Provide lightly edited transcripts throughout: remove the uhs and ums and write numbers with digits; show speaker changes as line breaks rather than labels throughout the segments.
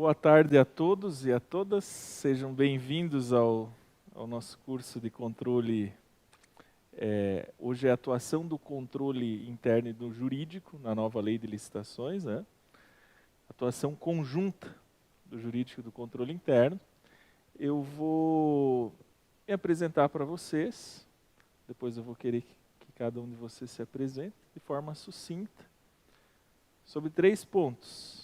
Boa tarde a todos e a todas. Sejam bem-vindos ao nosso curso de controle. Hoje é a atuação do controle interno e do jurídico na nova lei de licitações, né? Atuação conjunta do jurídico e do controle interno. Eu vou me apresentar para vocês, depois eu vou querer que cada um de vocês se apresente de forma sucinta sobre 3 pontos.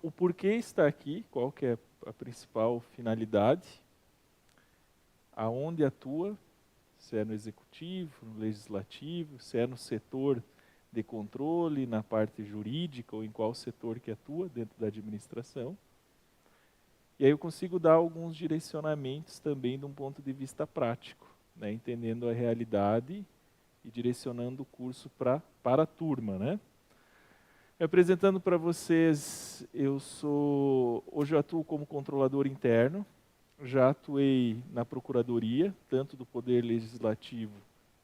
O porquê está aqui, qual que é a principal finalidade, aonde atua, se é no executivo, no legislativo, se é no setor de controle, na parte jurídica ou em qual setor que atua dentro da administração. E aí eu consigo dar alguns direcionamentos também de um ponto de vista prático, né, entendendo a realidade e direcionando o curso para a turma, né? Me apresentando para vocês, hoje eu atuo como controlador interno, já atuei na procuradoria, tanto do Poder Legislativo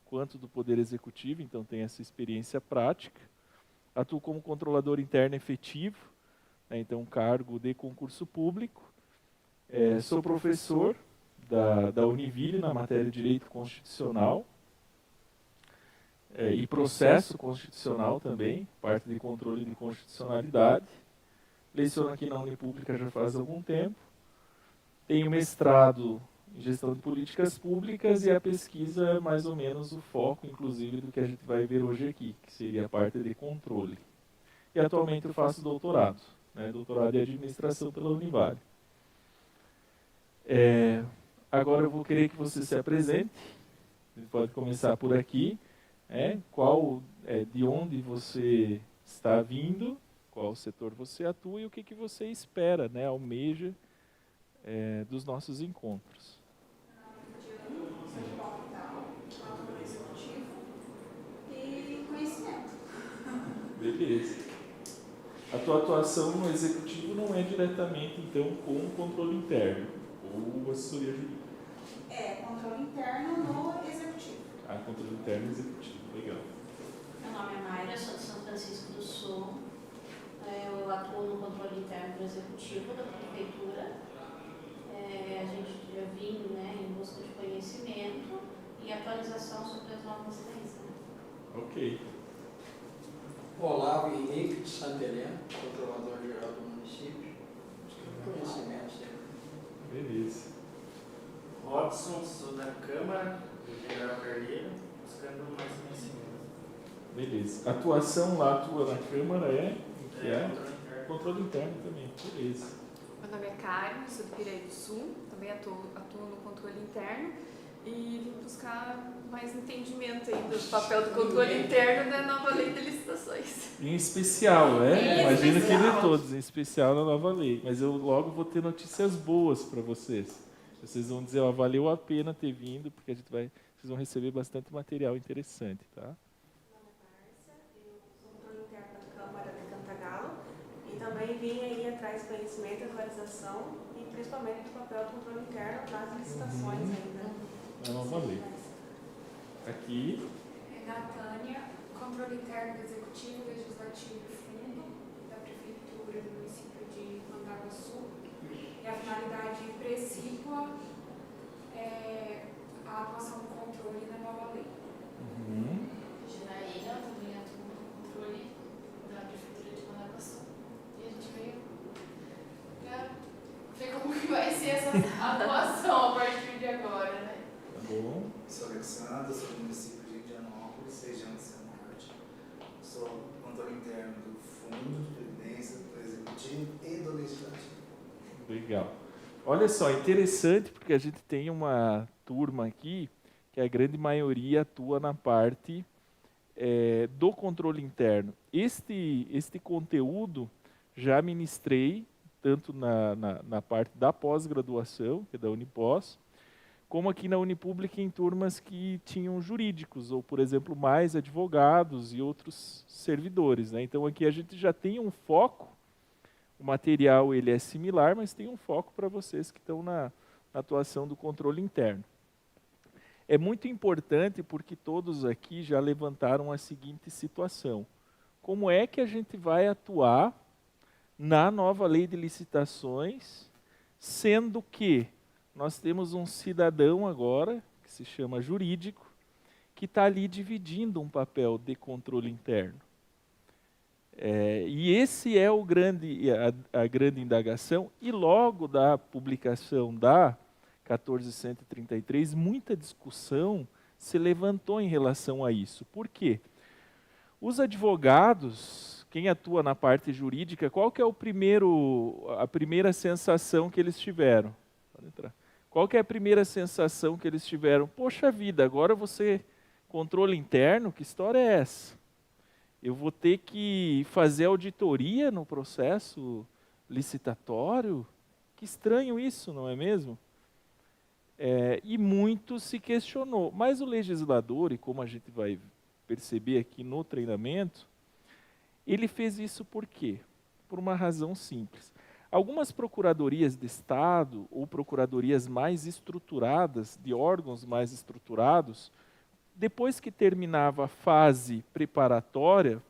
quanto do Poder Executivo, então tenho essa experiência prática. Atuo como controlador interno efetivo, né, então cargo de concurso público. Sou professor da Univille na matéria de Direito Constitucional, e processo constitucional também, parte de controle de constitucionalidade. Leciono aqui na Unipública já faz algum tempo. Tenho mestrado em gestão de políticas públicas e a pesquisa é mais ou menos o foco, inclusive, do que a gente vai ver hoje aqui, que seria a parte de controle. E atualmente eu faço doutorado, né, doutorado em administração pela Univale. Agora eu vou querer que você se apresente. A gente pode começar por aqui. De onde você está vindo, qual setor você atua e o que você espera, né, almeja dos nossos encontros.
Executivo e conhecimento.
Beleza. A tua atuação no executivo não é diretamente, então, com o controle interno ou assessoria jurídica?
Controle interno no executivo.
Controle interno e executivo. Legal.
Meu nome é Mayra, sou de São Francisco do Sul. Eu atuo no controle interno do executivo da prefeitura. A gente já vem, né, em busca de conhecimento e atualização sobre as novas leis. Né?
Ok.
Olavo Henrique de Santa Helena, controlador geral do município. Conhecimento sempre.
Beleza.
Robson, sou da Câmara, do General Carneiro, buscando mais conhecimento.
Beleza. A atuação lá atua na Câmara
Controle interno.
Controle interno também. Beleza.
Meu nome é Karen, sou do Piraí do Sul, também atuo no controle interno e vim buscar mais entendimento aí do papel do controle interno da nova lei de licitações.
Em especial, né?
Em
Imagino que
especial.
de todos, em especial na nova lei. Mas eu logo vou ter notícias boas para vocês. Vocês vão dizer, valeu a pena ter vindo, porque vocês vão receber bastante material interessante, tá?
Meu nome é Márcia, eu sou controle interno da Câmara de Cantagalo e também vim aí atrás de conhecimento, atualização e principalmente do papel do controle interno nas licitações ainda.
Na nova lei. Aqui,
Natânia, controle interno do Executivo, Legislativo e Fundo da Prefeitura do município de Mandaguaçu. E a finalidade precípua é a atuação do controle na nova lei.
Janaína, também atuo no controle da Prefeitura de Mandaguaçu. E a gente veio para ver como que vai ser essa atuação a partir de agora, né?
tá bom?
Sou Alexandre, sou do município de Indianópolis, região de São Norte. Sou controle interno do Fundo de Previdência, do Executivo e do Legislativo.
Legal. Olha só, interessante porque a gente tem uma turma aqui que a grande maioria atua na parte do controle interno. Este conteúdo já ministrei tanto na parte da pós-graduação, que é da Unipós, como aqui na Unipública em turmas que tinham jurídicos, ou, por exemplo, mais advogados e outros servidores, né? Então, aqui a gente já tem um foco, o material ele é similar, mas tem um foco para vocês que estão na atuação do controle interno. É muito importante porque todos aqui já levantaram a seguinte situação. Como é que a gente vai atuar na nova lei de licitações, sendo que nós temos um cidadão agora, que se chama jurídico, que está ali dividindo um papel de controle interno. E esse é a grande indagação, e logo da publicação da 1433, muita discussão se levantou em relação a isso. Por quê? Os advogados, quem atua na parte jurídica, qual que é a primeira sensação que eles tiveram? Pode entrar. Qual que é a primeira sensação que eles tiveram? Poxa vida, agora você, controle interno, que história é essa? Eu vou ter que fazer auditoria no processo licitatório? Que estranho isso, não é mesmo? E muito se questionou. Mas o legislador, e como a gente vai perceber aqui no treinamento, ele fez isso por quê? Por uma razão simples. Algumas procuradorias de Estado, ou procuradorias mais estruturadas, de órgãos mais estruturados, depois que terminava a fase preparatória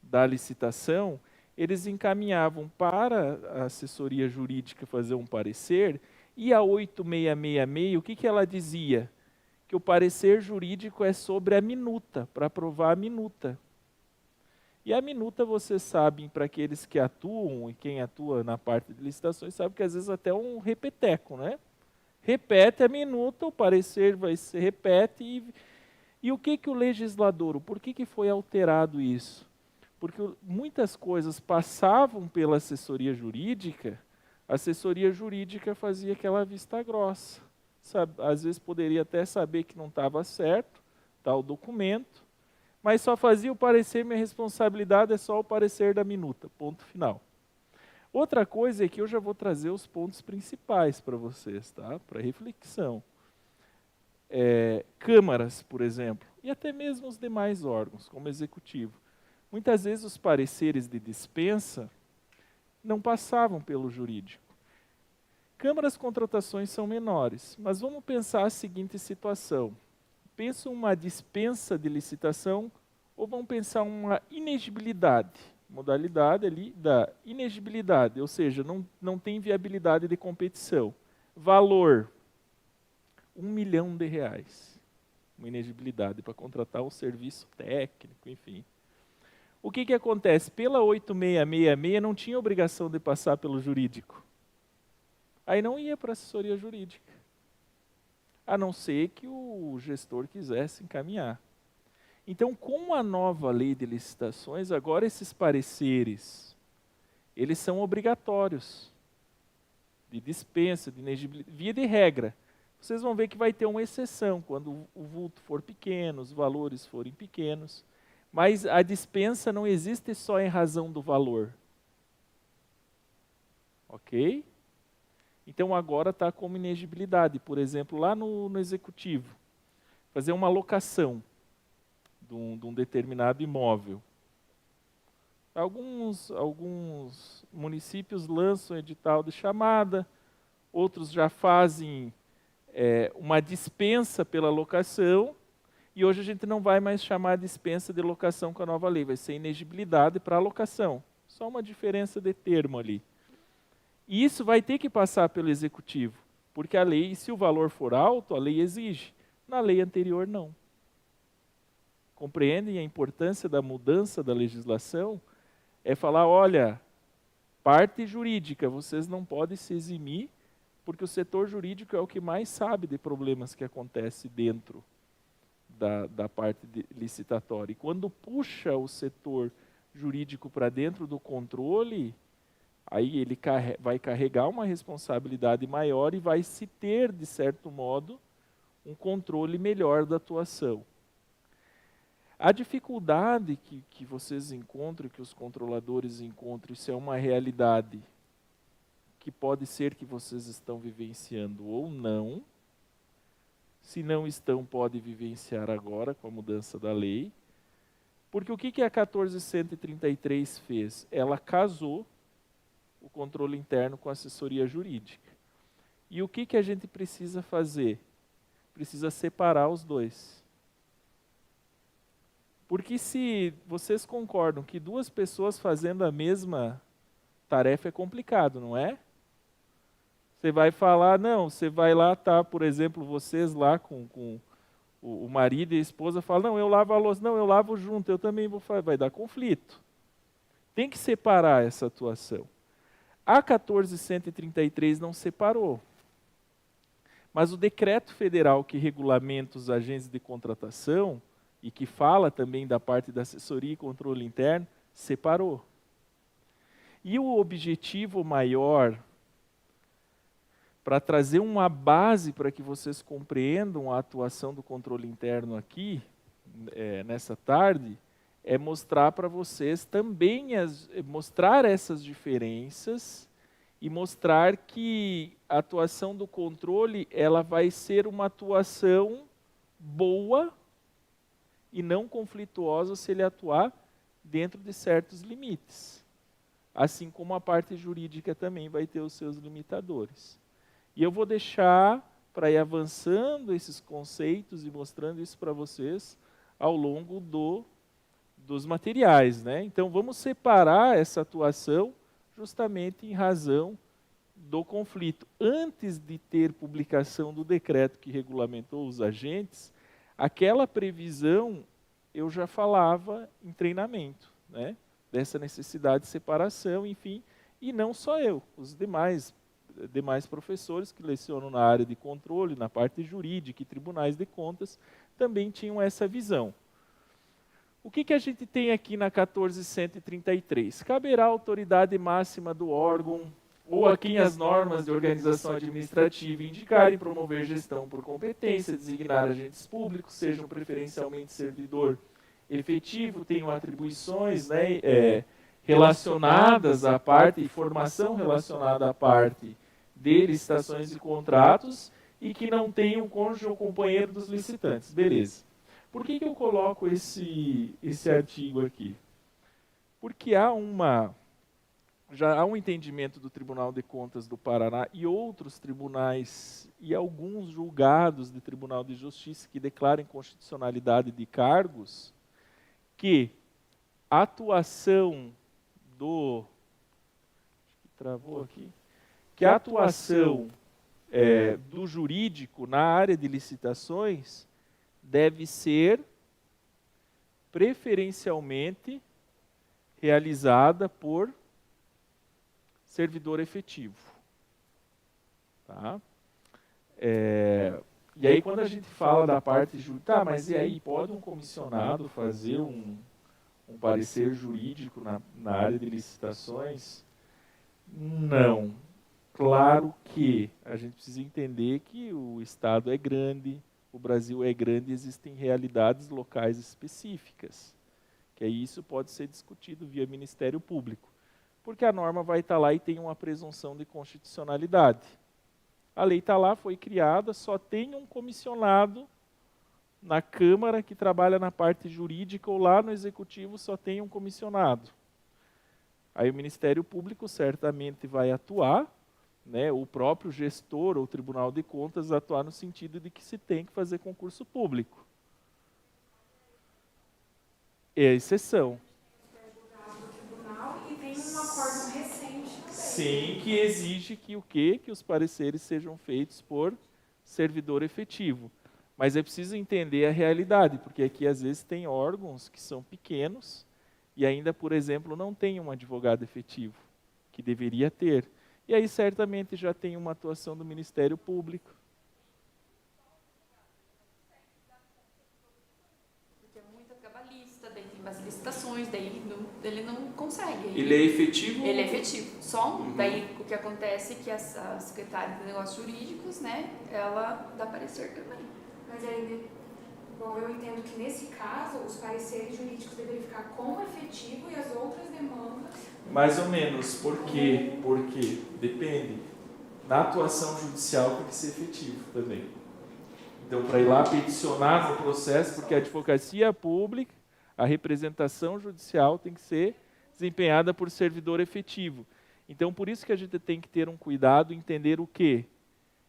da licitação, eles encaminhavam para a assessoria jurídica fazer um parecer, e a 8666, o que ela dizia? Que o parecer jurídico é sobre a minuta, para aprovar a minuta. E a minuta, vocês sabem, para aqueles que atuam, e quem atua na parte de licitações, sabe que às vezes até um repeteco, né? Repete a minuta, o parecer se repete, e o que o legislador, por que foi alterado isso? Porque muitas coisas passavam pela assessoria jurídica, a assessoria jurídica fazia aquela vista grossa. Sabe? Às vezes poderia até saber que não estava certo, tal documento, mas só fazia o parecer, minha responsabilidade é só o parecer da minuta, ponto final. Outra coisa é que eu já vou trazer os pontos principais para vocês, tá? Para reflexão. Câmaras, por exemplo, e até mesmo os demais órgãos, como executivo. Muitas vezes os pareceres de dispensa não passavam pelo jurídico. Câmaras contratações são menores, mas vamos pensar a seguinte situação. Pensa uma dispensa de licitação ou vamos pensar uma inegibilidade, modalidade ali da inegibilidade, ou seja, não tem viabilidade de competição. Valor, R$1 milhão. Uma inegibilidade para contratar um serviço técnico, enfim. O que acontece? Pela 8666 não tinha obrigação de passar pelo jurídico. Aí não ia para a assessoria jurídica. A não ser que o gestor quisesse encaminhar. Então, com a nova lei de licitações, agora esses pareceres, eles são obrigatórios. De dispensa, de inegibilidade, via de regra. Vocês vão ver que vai ter uma exceção, quando o vulto for pequeno, os valores forem pequenos. Mas a dispensa não existe só em razão do valor. Ok? Então agora está como inegibilidade. Por exemplo, lá no executivo, fazer uma locação de um determinado imóvel. Alguns municípios lançam edital de chamada, outros já fazem uma dispensa pela locação, e hoje a gente não vai mais chamar a dispensa de locação com a nova lei, vai ser inegibilidade para a locação. Só uma diferença de termo ali. E isso vai ter que passar pelo executivo, porque a lei, se o valor for alto, a lei exige. Na lei anterior, não. Compreendem a importância da mudança da legislação? É falar, olha, parte jurídica, vocês não podem se eximir, porque o setor jurídico é o que mais sabe de problemas que acontecem dentro da parte licitatória. E quando puxa o setor jurídico para dentro do controle, aí ele vai carregar uma responsabilidade maior e vai se ter, de certo modo, um controle melhor da atuação. A dificuldade que vocês encontram, que os controladores encontram, isso é uma realidade que pode ser que vocês estão vivenciando ou não. Se não estão, pode vivenciar agora com a mudança da lei. Porque o que a 1433 fez? Ela casou o controle interno com a assessoria jurídica. E o que a gente precisa fazer? Precisa separar os dois. Porque se vocês concordam que duas pessoas fazendo a mesma tarefa é complicado, não é? Você vai falar, não, você vai lá, tá, por exemplo, vocês lá com o marido e a esposa falam, não, eu lavo a louça, não, eu lavo junto, eu também vou fazer, vai dar conflito. Tem que separar essa atuação. A 14.133 não separou. Mas o decreto federal que regulamenta os agentes de contratação e que fala também da parte da assessoria e controle interno, separou. E o objetivo maior, para trazer uma base para que vocês compreendam a atuação do controle interno aqui, nessa tarde, é mostrar para vocês também, mostrar essas diferenças e mostrar que a atuação do controle ela vai ser uma atuação boa e não conflituosa se ele atuar dentro de certos limites. Assim como a parte jurídica também vai ter os seus limitadores. E eu vou deixar para ir avançando esses conceitos e mostrando isso para vocês ao longo dos materiais, né? Então vamos separar essa atuação justamente em razão do conflito. Antes de ter publicação do decreto que regulamentou os agentes, aquela previsão eu já falava em treinamento, né? Dessa necessidade de separação, enfim, e não só eu, os demais professores que lecionam na área de controle, na parte jurídica e tribunais de contas, também tinham essa visão. O que a gente tem aqui na 14.133? Caberá à autoridade máxima do órgão ou a quem as normas de organização administrativa indicarem promover gestão por competência, designar agentes públicos, sejam preferencialmente servidor efetivo, tenham atribuições, né, relacionadas à parte, formação relacionada à parte de licitações e contratos e que não tenham cônjuge ou companheiro dos licitantes. Beleza. Por que eu coloco esse artigo aqui? Porque já há um entendimento do Tribunal de Contas do Paraná e outros tribunais e alguns julgados de Tribunal de Justiça que declarem constitucionalidade de cargos que a atuação que a atuação do jurídico na área de licitações deve ser preferencialmente realizada por servidor efetivo. Tá? E aí quando a gente fala da parte jurídica, mas e aí, pode um comissionado fazer um parecer jurídico na área de licitações? Não. Claro que a gente precisa entender que o Estado é grande, o Brasil é grande e existem realidades locais específicas. Que aí isso pode ser discutido via Ministério Público. Porque a norma vai estar lá e tem uma presunção de constitucionalidade. A lei está lá, foi criada, só tem um comissionado na Câmara que trabalha na parte jurídica ou lá no Executivo só tem um comissionado. Aí o Ministério Público certamente vai atuar, né, o próprio gestor ou o Tribunal de Contas atuar no sentido de que se tem que fazer concurso público. É a exceção.
E tem um acordo recente também.
Sim, que exige que o quê? Que os pareceres sejam feitos por servidor efetivo. Mas é preciso entender a realidade, porque aqui às vezes tem órgãos que são pequenos e ainda, por exemplo, não tem um advogado efetivo, que deveria ter. E aí certamente já tem uma atuação do Ministério Público.
Porque é muita trabalhista, daí tem mais licitações, daí ele não consegue.
Ele é efetivo?
Ele é efetivo. Só daí o que acontece é que a secretária de Negócios Jurídicos, né, ela dá parecer também.
Mas aí, bom, eu entendo que nesse caso, os pareceres jurídicos deveriam ficar como efetivo e as outras demandas...
Mais ou menos. Por quê? Porque depende. Na atuação judicial tem que ser efetivo também. Então, para ir lá peticionar no processo, porque a advocacia pública, a representação judicial tem que ser desempenhada por servidor efetivo. Então, por isso que a gente tem que ter um cuidado e entender o quê?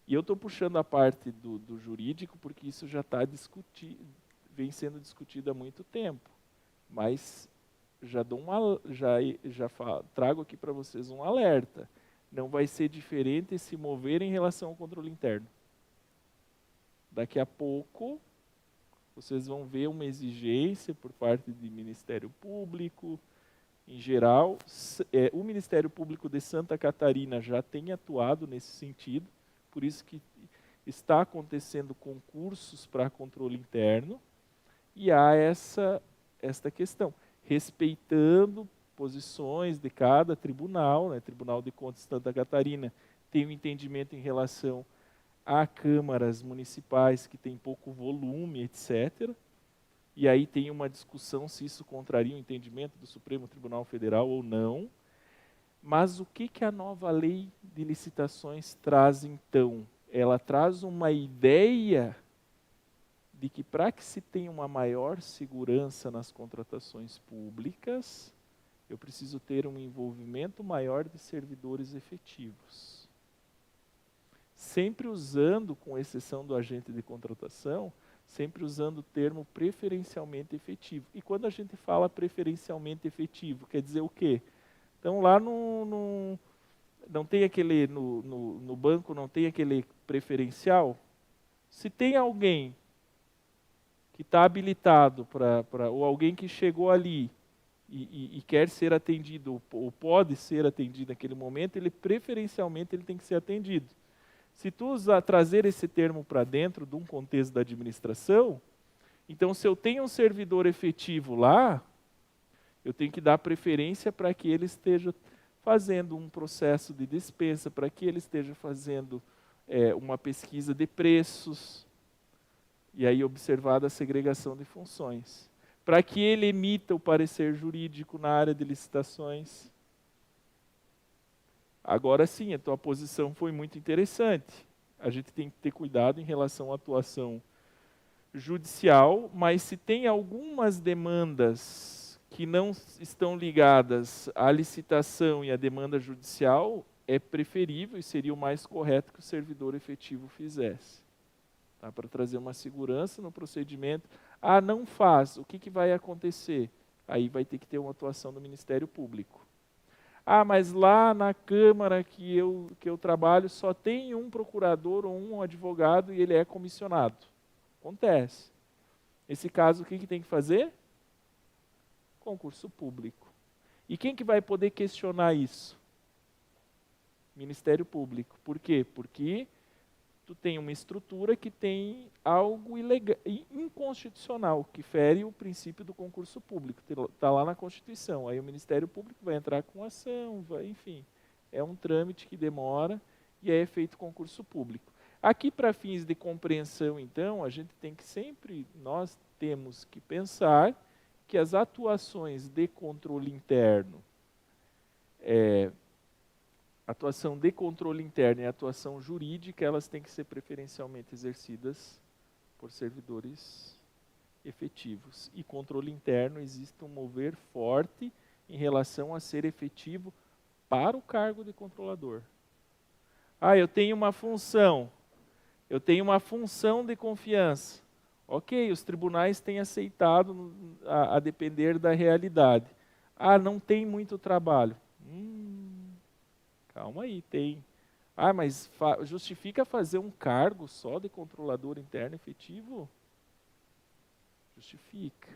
E eu estou puxando a parte do jurídico, porque isso já está vem sendo discutido há muito tempo. Mas já dou trago aqui para vocês um alerta. Não vai ser diferente se mover em relação ao controle interno. Daqui a pouco, vocês vão ver uma exigência por parte do Ministério Público, em geral. O Ministério Público de Santa Catarina já tem atuado nesse sentido, por isso que está acontecendo concursos para controle interno, e há esta questão, respeitando posições de cada tribunal, né? Tribunal de Contas de Santa Catarina tem um entendimento em relação a câmaras municipais que têm pouco volume, etc. E aí tem uma discussão se isso contraria o entendimento do Supremo Tribunal Federal ou não. Mas o que a nova lei de licitações traz então? Ela traz uma ideia de que para que se tenha uma maior segurança nas contratações públicas, eu preciso ter um envolvimento maior de servidores efetivos. Sempre usando, com exceção do agente de contratação, sempre usando o termo preferencialmente efetivo. E quando a gente fala preferencialmente efetivo, quer dizer o quê? Então lá não tem aquele, no banco não tem aquele preferencial. Se tem alguém que está habilitado ou alguém que chegou ali e quer ser atendido, ou pode ser atendido naquele momento, ele preferencialmente ele tem que ser atendido. Se tu trazer esse termo para dentro de um contexto da administração, então se eu tenho um servidor efetivo lá, eu tenho que dar preferência para que ele esteja fazendo um processo de dispensa, para que ele esteja fazendo uma pesquisa de preços, e aí observada a segregação de funções, para que ele emita o parecer jurídico na área de licitações. Agora sim, a tua posição foi muito interessante. A gente tem que ter cuidado em relação à atuação judicial, mas se tem algumas demandas que não estão ligadas à licitação e à demanda judicial, é preferível e seria o mais correto que o servidor efetivo fizesse. Tá? Para trazer uma segurança no procedimento. Ah, não faz, o que vai acontecer? Aí vai ter que ter uma atuação do Ministério Público. Ah, mas lá na Câmara que eu trabalho só tem um procurador ou um advogado e ele é comissionado. Acontece. Nesse caso, o que tem que fazer? Concurso público. E quem que vai poder questionar isso? Ministério Público. Por quê? Porque tu tem uma estrutura que tem algo ilegal, inconstitucional, que fere o princípio do concurso público. Está lá na Constituição. Aí o Ministério Público vai entrar com ação, enfim. É um trâmite que demora e é feito concurso público. Aqui, para fins de compreensão, então, a gente tem que sempre, nós temos que pensar que as atuações de controle interno, atuação de controle interno e atuação jurídica, elas têm que ser preferencialmente exercidas por servidores efetivos. E controle interno existe um mover forte em relação a ser efetivo para o cargo de controlador. Ah, eu tenho uma função de confiança. Ok, os tribunais têm aceitado a depender da realidade. Ah, não tem muito trabalho. Calma aí, tem. Ah, mas justifica fazer um cargo só de controlador interno efetivo? Justifica.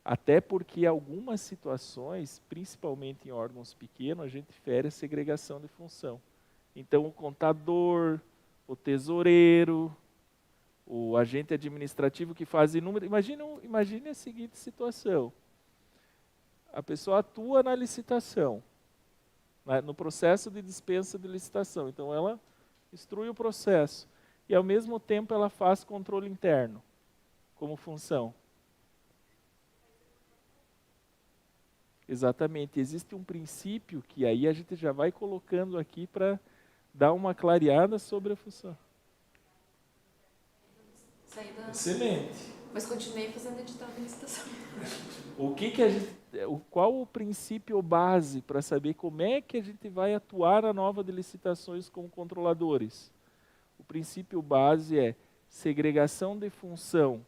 Até porque algumas situações, principalmente em órgãos pequenos, a gente fere a segregação de função. Então, o contador, o tesoureiro, o agente administrativo que faz inúmeros... Imagine a seguinte situação. A pessoa atua na licitação, no processo de dispensa de licitação. Então, ela instrui o processo. E, ao mesmo tempo, ela faz controle interno como função. Exatamente. Existe um princípio que aí a gente já vai colocando aqui para dar uma clareada sobre a função. Excelente.
Mas continuei fazendo edital de licitação.
Qual o princípio base para saber como é que a gente vai atuar na nova de licitações como controladores? O princípio base é segregação de função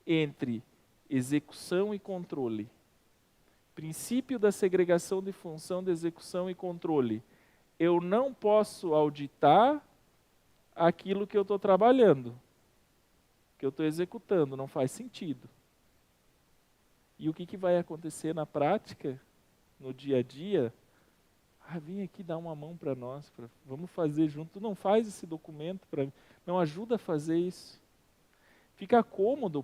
entre execução e controle. Princípio da segregação de função de execução e controle. Eu não posso auditar aquilo que eu estou trabalhando, que eu estou executando, não faz sentido. E o que vai acontecer na prática, no dia a dia? Vem aqui dar uma mão para nós, vamos fazer junto. Tu não faz esse documento para mim, não ajuda a fazer isso. Fica cômodo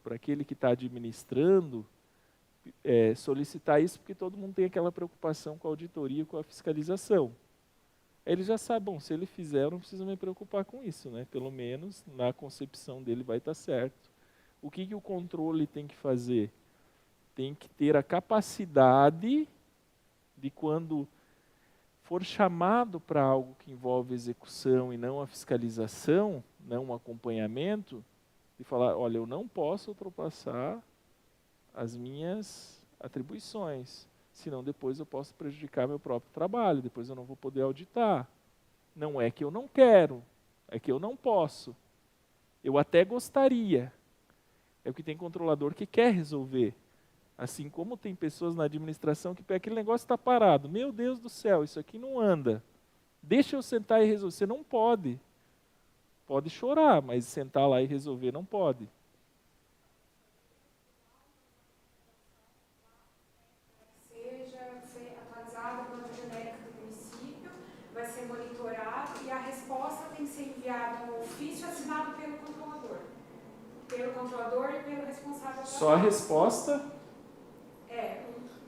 para aquele que está administrando solicitar isso, porque todo mundo tem aquela preocupação com a auditoria, com a fiscalização. Ele já sabe, bom, se ele fizer, eu não preciso me preocupar com isso, né? Pelo menos na concepção dele vai estar certo. O que o controle tem que fazer? Tem que ter a capacidade de, quando for chamado para algo que envolve execução e não a fiscalização, não o acompanhamento, de falar, olha, eu não posso ultrapassar as minhas atribuições, senão depois eu posso prejudicar meu próprio trabalho, depois eu não vou poder auditar. Não é que eu não quero, é que eu não posso. Eu até gostaria. É o que tem controlador que quer resolver. Assim como tem pessoas na administração que aquele negócio está parado. Meu Deus do céu, isso aqui não anda. Deixa eu sentar e resolver. Você não pode. Pode chorar, mas sentar lá e resolver não pode.
Seja atualizada a planta genérica do município, vai ser monitorado e a resposta tem que ser enviada no ofício assinado pelo controlador. Pelo controlador e pelo responsável.
Só a resposta?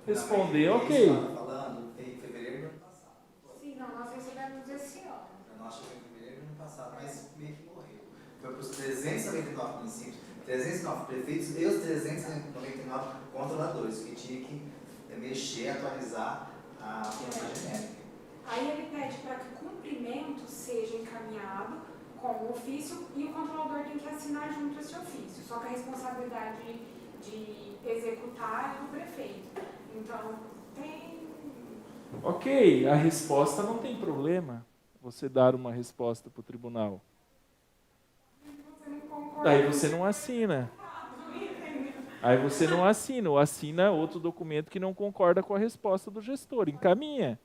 Responder,
não,
ok.
Estava falando em fevereiro do ano passado.
Sim, não, nós recebemos esse ano.
Eu acho que foi em fevereiro do ano passado, mas meio que morreu. Foi para os 399 municípios, 309 prefeitos e os 399 controladores, que tinha que mexer, atualizar a planta genérica.
Aí ele pede para que o cumprimento seja encaminhado com o ofício e o controlador tem que assinar junto esse ofício. Só que a responsabilidade de executar é do prefeito. Então, tem...
Ok, a resposta não tem problema, você dar uma resposta para o tribunal.
Você não concorda.
Daí você não assina. Aí você não assina, ou assina outro documento que não concorda com a resposta do gestor, encaminha.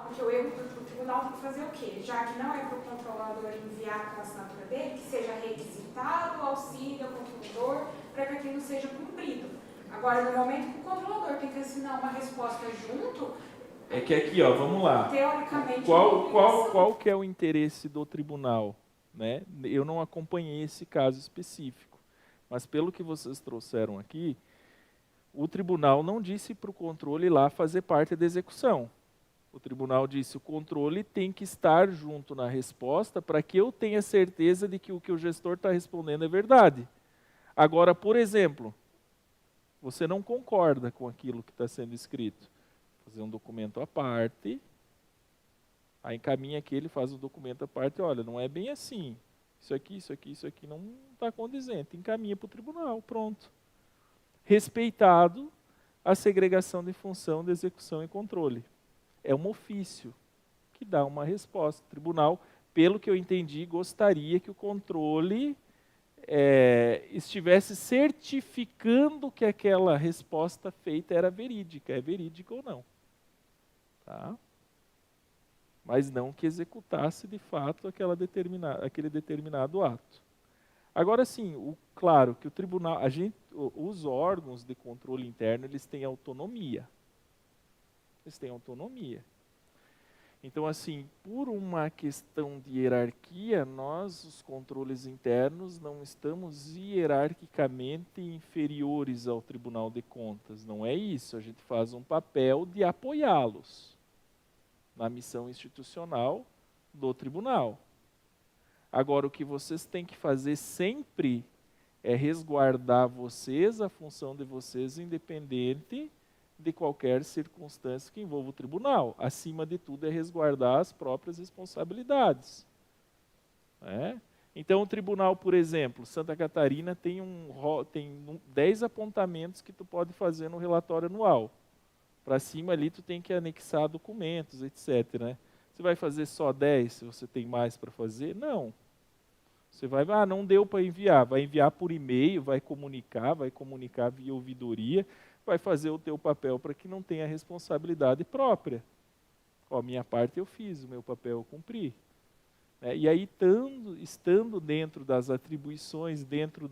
Porque o erro do tribunal tem que fazer o quê? Já que não é para o controlador enviar com a assinatura dele, que seja requisitado o auxílio ao controlador para que aquilo seja cumprido. Agora, no momento que o controlador tem que assinar uma resposta junto...
É que aqui, ó, vamos lá.
Teoricamente...
Qual que é o interesse do tribunal? Né? Eu não acompanhei esse caso específico, mas pelo que vocês trouxeram aqui, o tribunal não disse para o controle ir lá fazer parte da execução. O tribunal disse, o controle tem que estar junto na resposta para que eu tenha certeza de que o que o gestor está respondendo é verdade. Agora, por exemplo, você não concorda com aquilo que está sendo escrito. Fazer um documento à parte, aí encaminha aqui, ele faz o documento à parte, olha, não é bem assim. Isso aqui não está condizente. Encaminha para o tribunal, pronto. Respeitado a segregação de função de execução e controle. É um ofício que dá uma resposta. O tribunal, pelo que eu entendi, gostaria que o controle estivesse certificando que aquela resposta feita era verídica. É verídica ou não. Tá? Mas não que executasse de fato aquele determinado ato. Agora sim, claro que o tribunal, os órgãos de controle interno, eles têm autonomia. Eles têm autonomia. Então, assim, por uma questão de hierarquia, nós, os controles internos, não estamos hierarquicamente inferiores ao Tribunal de Contas. Não é isso. A gente faz um papel de apoiá-los na missão institucional do tribunal. Agora, o que vocês têm que fazer sempre é resguardar vocês, a função de vocês, independente de qualquer circunstância que envolva o tribunal. Acima de tudo é resguardar as próprias responsabilidades. Então o tribunal, por exemplo, Santa Catarina tem 10 apontamentos que tu pode fazer no relatório anual. Para cima ali tu tem que anexar documentos, etc. Né? Você vai fazer só 10 se você tem mais para fazer? Não. Você vai, não deu para enviar, vai enviar por e-mail, vai comunicar via ouvidoria, vai fazer o teu papel para que não tenha responsabilidade própria. Ó, minha parte eu fiz, o meu papel eu cumpri. E aí, estando dentro das atribuições, dentro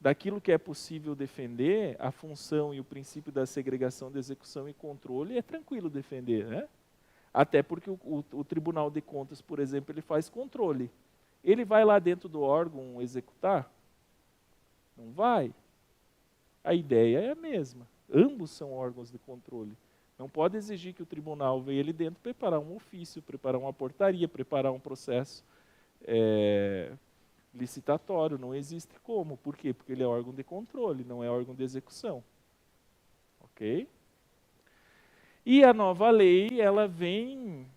daquilo que é possível defender, a função e o princípio da segregação de execução e controle, é tranquilo defender, né? Até porque o Tribunal de Contas, por exemplo, ele faz controle. Ele vai lá dentro do órgão executar? Não vai. A ideia é a mesma. Ambos são órgãos de controle. Não pode exigir que o tribunal venha ali dentro preparar um ofício, preparar uma portaria, preparar um processo licitatório. Não existe como. Por quê? Porque ele é órgão de controle, não é órgão de execução. Ok? E a nova lei, ela vem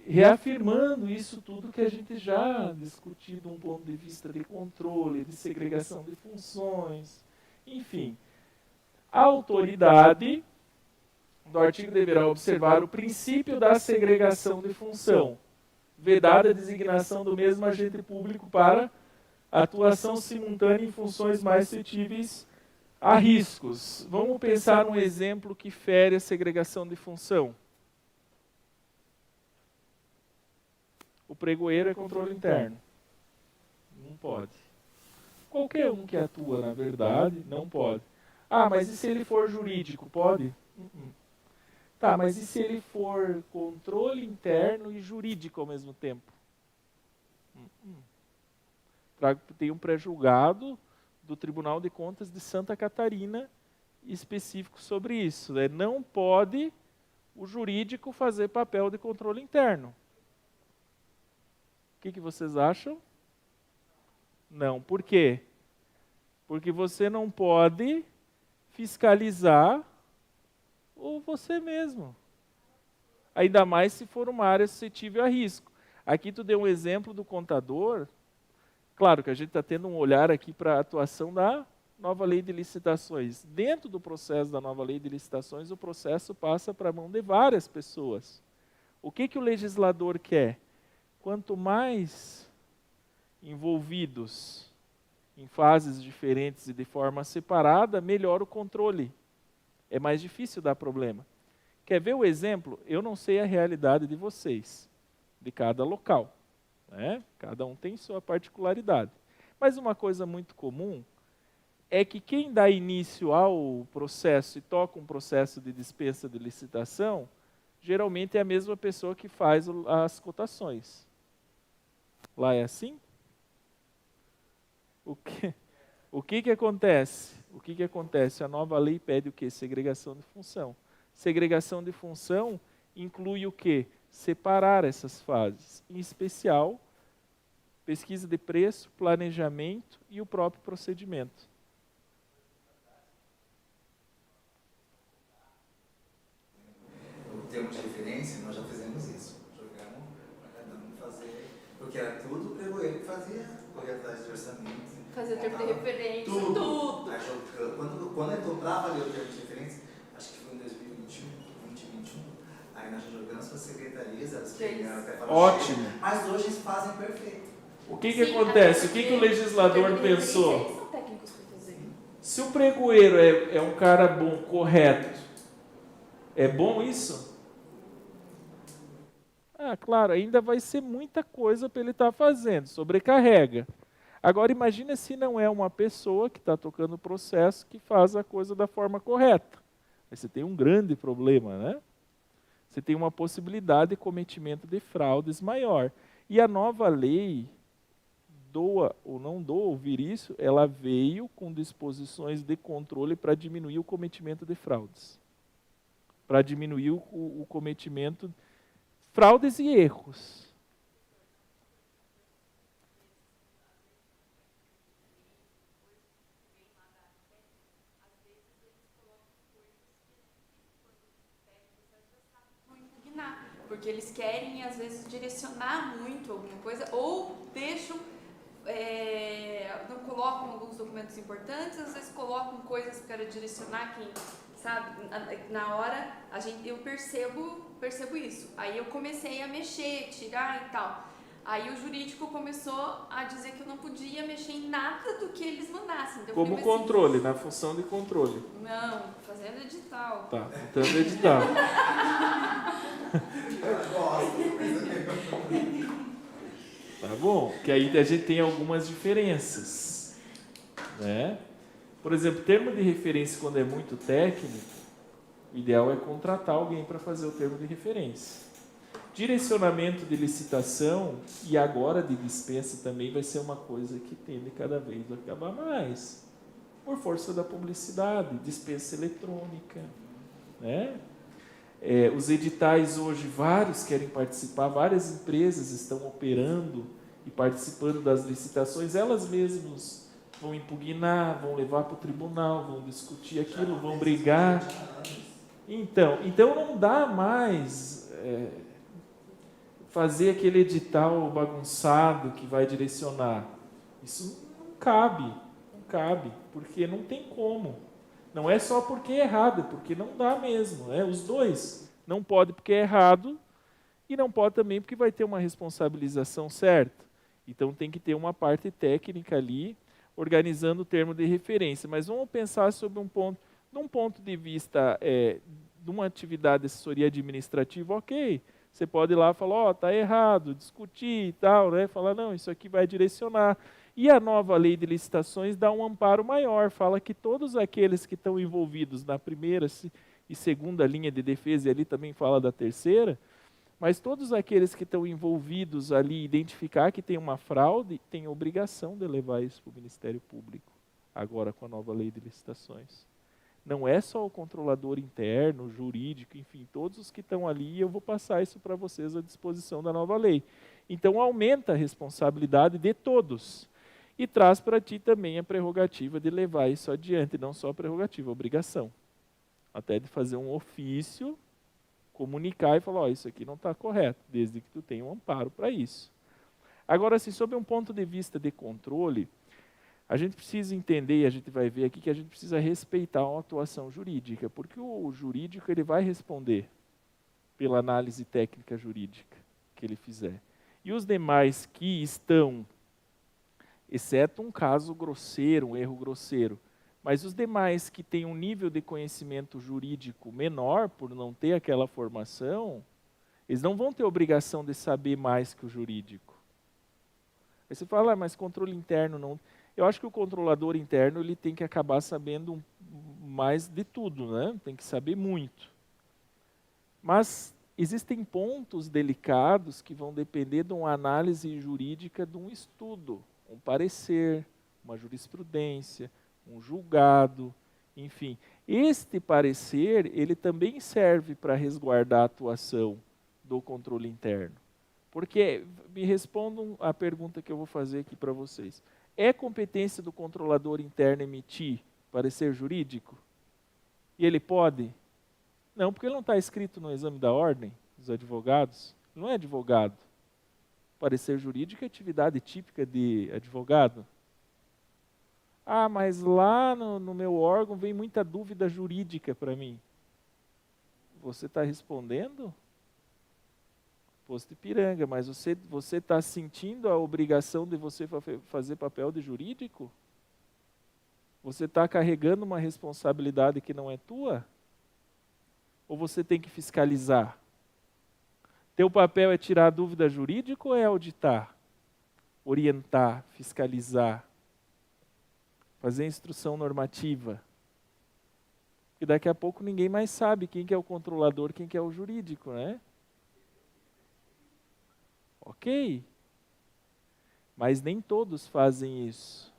reafirmando isso tudo que a gente já discutiu de um ponto de vista de controle, de segregação de funções, enfim. A autoridade do artigo deverá observar o princípio da segregação de função, vedada a designação do mesmo agente público para atuação simultânea em funções mais suscetíveis a riscos. Vamos pensar num exemplo que fere a segregação de função. O pregoeiro é controle interno. Não pode. Qualquer um que atua, na verdade, não pode. Mas e se ele for jurídico, pode? Tá, mas e se ele for controle interno e jurídico ao mesmo tempo? Tem um pré-julgado do Tribunal de Contas de Santa Catarina específico sobre isso. Não pode o jurídico fazer papel de controle interno. O que vocês acham? Não. Por quê? Porque você não pode fiscalizar você mesmo. Ainda mais se for uma área suscetível a risco. Aqui tu deu um exemplo do contador. Claro que a gente está tendo um olhar aqui para a atuação da nova lei de licitações. Dentro do processo da nova lei de licitações, o processo passa para a mão de várias pessoas. O que o legislador quer? Quanto mais envolvidos em fases diferentes e de forma separada, melhor o controle. É mais difícil dar problema. Quer ver o exemplo? Eu não sei a realidade de vocês, de cada local. Né? Cada um tem sua particularidade. Mas uma coisa muito comum é que quem dá início ao processo e toca um processo de dispensa de licitação, geralmente é a mesma pessoa que faz as cotações. Lá é assim? O que acontece? O que acontece? A nova lei pede o quê? Segregação de função. Segregação de função inclui o quê? Separar essas fases. Em especial, pesquisa de preço, planejamento e o próprio procedimento.
O termo de referência, nós já fizemos isso. Jogamos para cada um fazer, porque era tudo o pregoeiro que fazia, correr atrás de orçamento.
Fazer o termo de referência,
tudo. Quando entrou para valer o termo de referência, acho que foi em 2021, aí nós jogamos para as secretarias, elas pegaram até falaram.
Ótimo.
Mas hoje eles fazem perfeito.
O que acontece? O que o legislador pensou?
Eles são técnicos para fazer.
Se o pregoeiro é um cara bom, correto, é bom isso? Claro, ainda vai ser muita coisa para ele estar fazendo, sobrecarrega. Agora imagina se não é uma pessoa que está tocando o processo que faz a coisa da forma correta. Aí você tem um grande problema, né? Você tem uma possibilidade de cometimento de fraudes maior. E a nova lei, doa ou não doa ouvir isso, ela veio com disposições de controle para diminuir o cometimento de fraudes. Para diminuir o cometimento, fraudes e erros.
Porque eles querem, às vezes, direcionar muito alguma coisa, ou deixam, não colocam alguns documentos importantes, às vezes colocam coisas para direcionar quem, sabe, na hora, eu percebo isso. Aí eu comecei a mexer, tirar e tal. Aí o jurídico começou a dizer que eu não podia mexer em nada do que eles mandassem. Então, eu
Como
falei assim,
controle, na função de controle.
não, fazendo edital.
Tá, então edital. Tá bom, que aí a gente tem algumas diferenças, né? Por exemplo, termo de referência, quando é muito técnico, o ideal é contratar alguém para fazer o termo de referência. Direcionamento de licitação e agora de dispensa também vai ser uma coisa que tende cada vez a acabar mais, por força da publicidade, dispensa eletrônica, né? Os editais hoje, vários querem participar, várias empresas estão operando e participando das licitações, elas mesmas vão impugnar, vão levar para o tribunal, vão discutir aquilo, vão brigar. Então não dá mais fazer aquele edital bagunçado que vai direcionar. Isso não cabe, porque não tem como. Não é só porque é errado, é porque não dá mesmo. Os dois. Não pode porque é errado e não pode também porque vai ter uma responsabilização certa. Então tem que ter uma parte técnica ali, organizando o termo de referência. Mas vamos pensar sobre de um ponto de vista de uma atividade de assessoria administrativa, ok. Você pode ir lá e falar, está errado, discutir e tal, né? Falar, não, isso aqui vai direcionar. E a nova lei de licitações dá um amparo maior, fala que todos aqueles que estão envolvidos na primeira e segunda linha de defesa, e ali também fala da terceira, mas todos aqueles que estão envolvidos ali, identificar que tem uma fraude, têm a obrigação de levar isso para o Ministério Público, agora com a nova lei de licitações. Não é só o controlador interno, o jurídico, enfim, todos os que estão ali, e eu vou passar isso para vocês à disposição da nova lei. Então aumenta a responsabilidade de todos. E traz para ti também a prerrogativa de levar isso adiante, não só a prerrogativa, a obrigação. Até de fazer um ofício, comunicar e falar, isso aqui não está correto, desde que tu tenha um amparo para isso. Agora, assim, sob um ponto de vista de controle, a gente precisa entender, e a gente vai ver aqui, que a gente precisa respeitar a atuação jurídica, porque o jurídico ele vai responder pela análise técnica jurídica que ele fizer. E os demais que estão, exceto um caso grosseiro, um erro grosseiro, mas os demais que têm um nível de conhecimento jurídico menor, por não ter aquela formação, eles não vão ter obrigação de saber mais que o jurídico. Aí você fala, mas controle interno não... Eu acho que o controlador interno ele tem que acabar sabendo mais de tudo, né? Tem que saber muito. Mas existem pontos delicados que vão depender de uma análise jurídica, de um estudo, um parecer, uma jurisprudência, um julgado, enfim. Este parecer, ele também serve para resguardar a atuação do controle interno. Porque, me respondam a pergunta que eu vou fazer aqui para vocês. É competência do controlador interno emitir parecer jurídico? E ele pode? Não, porque ele não está escrito no exame da ordem dos advogados. Não é advogado. Parecer jurídico é atividade típica de advogado. Ah, mas lá no meu órgão vem muita dúvida jurídica para mim. Você está respondendo? Posto Ipiranga, mas você está sentindo a obrigação de você fazer papel de jurídico? Você está carregando uma responsabilidade que não é tua? Ou você tem que fiscalizar? Teu papel é tirar a dúvida jurídica ou é auditar? Orientar, fiscalizar, fazer instrução normativa? E daqui a pouco ninguém mais sabe quem que é o controlador, quem que é o jurídico, né? Ok, mas nem todos fazem isso.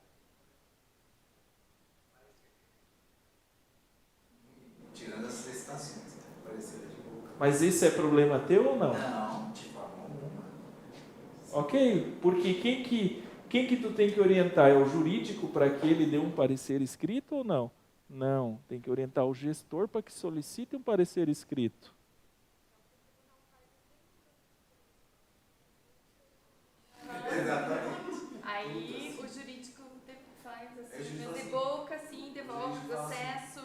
Tirando as licitações, né? Parecer de boca.
Mas isso é problema teu ou não?
Não, de forma alguma.
Ok, porque quem que tu tem que orientar? É o jurídico para que ele dê um parecer escrito ou não? Não, tem que orientar o gestor para que solicite um parecer escrito.
Exatamente.
Aí o jurídico faz assim, de boca, assim, devolve o processo.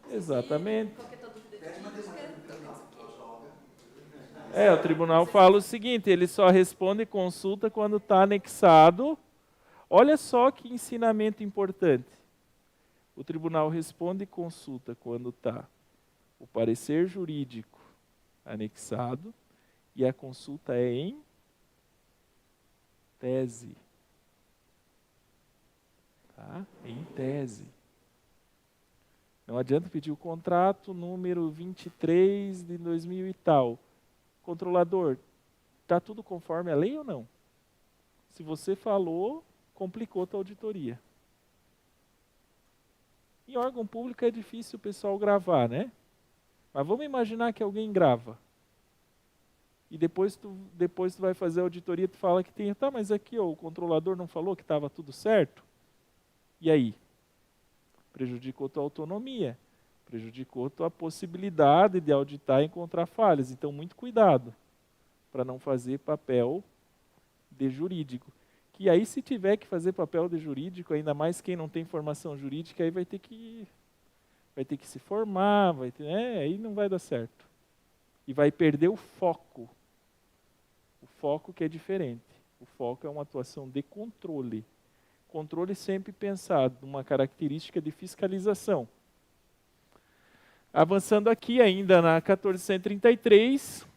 Exatamente.
Qualquer dúvida
Pede uma demanda
jurídica,
do canal,
qualquer
joga.
O tribunal fala o seguinte, ele só responde consulta quando está anexado. Olha só que ensinamento importante. O tribunal responde consulta quando está o parecer jurídico anexado e a consulta é em tese. Tá? Em tese. Não adianta pedir o contrato número 23 de 2000 e tal. Controlador, está tudo conforme a lei ou não? Se você falou, complicou a tua auditoria. Em órgão público é difícil o pessoal gravar, né? Mas vamos imaginar que alguém grava. E depois tu vai fazer a auditoria e tu fala que tem... Tá, mas aqui o controlador não falou que estava tudo certo? E aí? Prejudicou tua autonomia. Prejudicou tua possibilidade de auditar e encontrar falhas. Então, muito cuidado para não fazer papel de jurídico. Que aí, se tiver que fazer papel de jurídico, ainda mais quem não tem formação jurídica, aí vai ter que se formar, aí não vai dar certo. E vai perder o foco. O foco que é diferente. O foco é uma atuação de controle. Controle sempre pensado numa característica de fiscalização. Avançando aqui ainda na 1433,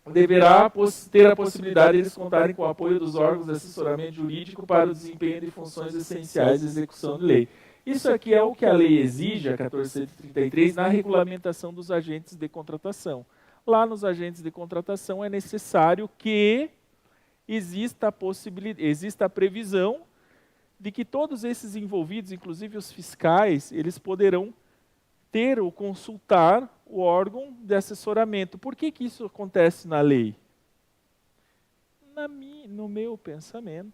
deverá ter a possibilidade de eles contarem com o apoio dos órgãos de assessoramento jurídico para o desempenho de funções essenciais de execução de lei. Isso aqui é o que a lei exige, a 1433, na regulamentação dos agentes de contratação. Lá nos agentes de contratação é necessário que exista a previsão de que todos esses envolvidos, inclusive os fiscais, eles poderão ter ou consultar o órgão de assessoramento. Por que isso acontece na lei? No meu pensamento,